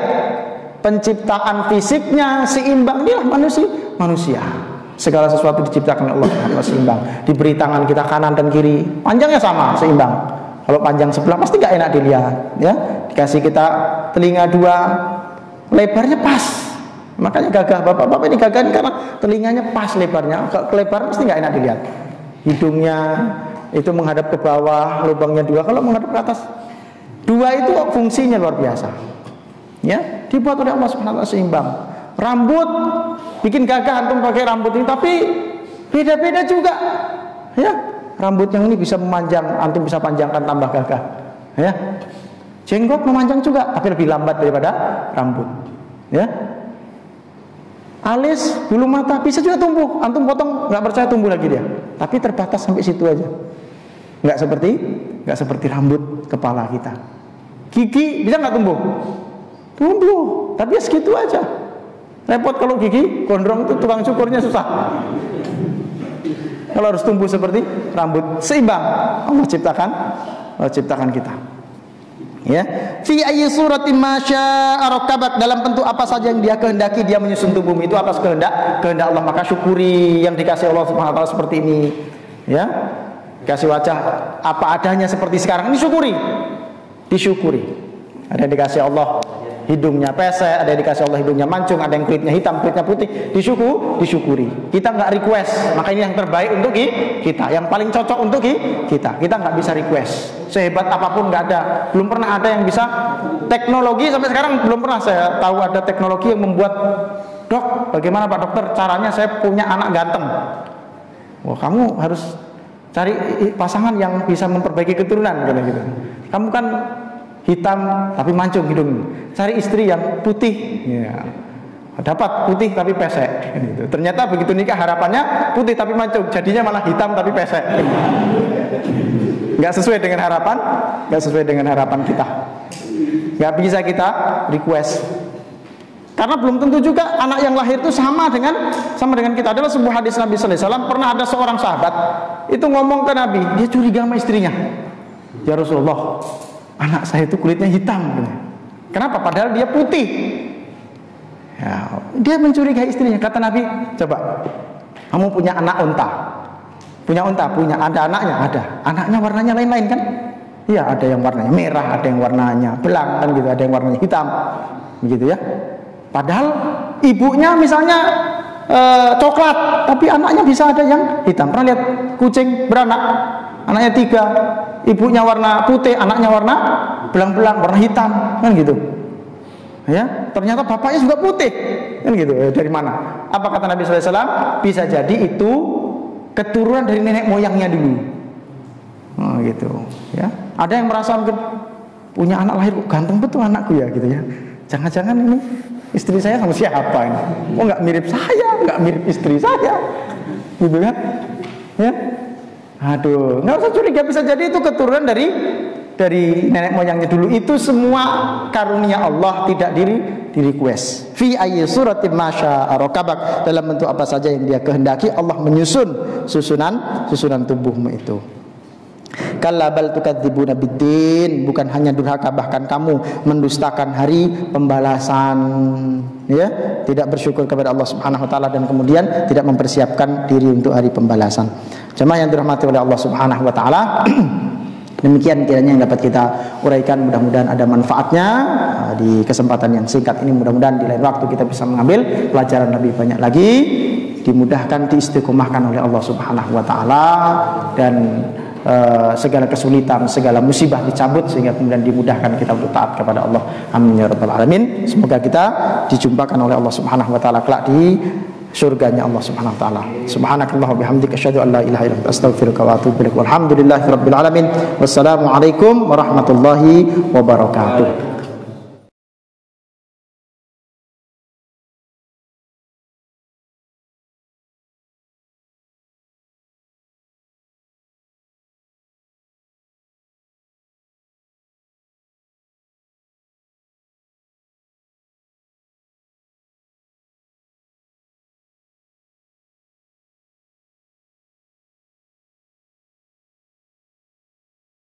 penciptaan fisiknya seimbang, inilah manusia. Segala sesuatu diciptakan Allah seimbang. Diberi tangan kita kanan dan kiri, panjangnya sama, seimbang. Kalau panjang sebelah pasti nggak enak dilihat, ya. Dikasih kita telinga 2, lebarnya pas. Makanya gagah, bapak-bapak ini gagah karena telinganya pas lebarnya. Kelebaran pasti nggak enak dilihat. Hidungnya itu menghadap ke bawah, lubangnya 2. Kalau menghadap ke atas 2 itu fungsinya luar biasa. Ya, dibuat oleh Allah Subhanahu wa taala seimbang. Rambut bikin gagah antum pakai rambut ini, tapi beda-beda juga. Ya. Rambut yang ini bisa memanjang, antum bisa panjangkan tambah gagah. Ya. Jenggot memanjang juga, tapi lebih lambat daripada rambut. Ya. Alis, bulu mata bisa juga tumbuh. Antum potong nggak percaya tumbuh lagi dia. Tapi terbatas sampai situ aja. Nggak seperti rambut kepala kita. Gigi bisa nggak tumbuh? Tumbuh, tapi ya segitu aja. Repot kalau gigi gondrong, itu tukang cukurnya susah. Kalau harus tumbuh seperti rambut seimbang, Allah ciptakan kita. Ya, fi ayyi suratin ma syaa rakabak, dalam bentuk apa saja yang dia kehendaki dia menyusun tubuhmu, itu atas kehendak Allah. Maka syukuri yang dikasih Allah Subhanahu wa taala seperti ini. Ya, kasih wajah apa adanya seperti sekarang ini, disyukuri. Ada yang dikasih Allah hidungnya pesek, ada yang dikasih Allah hidungnya mancung, ada yang kulitnya hitam, kulitnya putih, disyukuri. Kita nggak request, maka ini yang terbaik untuk kita, yang paling cocok untuk kita. Kita nggak bisa request, sehebat apapun nggak ada, belum pernah ada yang bisa. Teknologi sampai sekarang belum pernah saya tahu ada teknologi yang membuat, dok, bagaimana Pak Dokter caranya saya punya anak ganteng? Wah, kamu harus cari pasangan yang bisa memperbaiki keturunan, gitu. Kamu kan hitam tapi mancung hidung, cari istri yang putih, ya. Dapat putih tapi pesek, gitu. Ternyata begitu nikah harapannya putih tapi mancung, jadinya malah hitam tapi pesek. Nggak sesuai dengan harapan kita. Nggak bisa kita request, karena belum tentu juga anak yang lahir itu sama dengan kita. Adalah sebuah hadis Nabi Sallallahu Alaihi Wasallam, pernah ada seorang sahabat itu ngomong ke Nabi, dia curiga sama istrinya, ya Rasulullah, anak saya itu kulitnya hitam. Kenapa? Padahal dia putih. Ya, dia mencurigai istrinya. Kata Nabi, coba, kamu punya anak unta. Ada anaknya? Ada. Anaknya warnanya lain-lain kan? Iya, ada yang warnanya merah, ada yang warnanya belang kan gitu, ada yang warnanya hitam. Begitu ya. Padahal ibunya misalnya coklat, tapi anaknya bisa ada yang hitam. Pernah lihat kucing beranak? Anaknya 3, ibunya warna putih, anaknya warna belang-belang, warna hitam, kan gitu. Ya, ternyata bapaknya juga putih, kan gitu. Dari mana? Apa kata Nabi Sallallahu Alaihi Wasallam? Bisa jadi itu keturunan dari nenek moyangnya dulu. Oh, gitu. Ya, ada yang merasa mungkin punya anak lahir kok ganteng betul anakku ya, gitu ya. Jangan-jangan ini istri saya sama siapa ini? Oh, nggak mirip saya, nggak mirip istri saya, gitu kan? Ya. Aduh, nggak usah curiga, bisa jadi itu keturunan dari nenek moyangnya dulu. Itu semua karunia Allah, tidak di request. Fi ayyi suratin ma syaa rakabak, dalam bentuk apa saja yang dia kehendaki Allah menyusun susunan tubuhmu itu. Kalla bal tukadzibuna biddin, bukan hanya durhaka, bahkan kamu mendustakan hari pembalasan, ya, tidak bersyukur kepada Allah Subhanahu wa taala dan kemudian tidak mempersiapkan diri untuk hari pembalasan. Jemaah yang dirahmati oleh Allah Subhanahu wa taala, demikian kiranya yang dapat kita uraikan, mudah-mudahan ada manfaatnya di kesempatan yang singkat ini. Mudah-mudahan di lain waktu kita bisa mengambil pelajaran lebih banyak lagi, dimudahkan, diistiqomahkan oleh Allah Subhanahu wa taala, dan segala kesulitan, segala musibah dicabut, sehingga kemudian dimudahkan kita untuk taat kepada Allah. Amin ya rabbal alamin. Semoga kita dijumpakan oleh Allah Subhanahu wa taala kelak di surganya Allah Subhanahu wa taala. Subhanakallah wa bihamdika asyhadu an la ilaha illa anta astaghfiruka wa atubu ilaik. Walhamdulillahirabbil alamin. Wassalamu alaikum warahmatullahi wabarakatuh.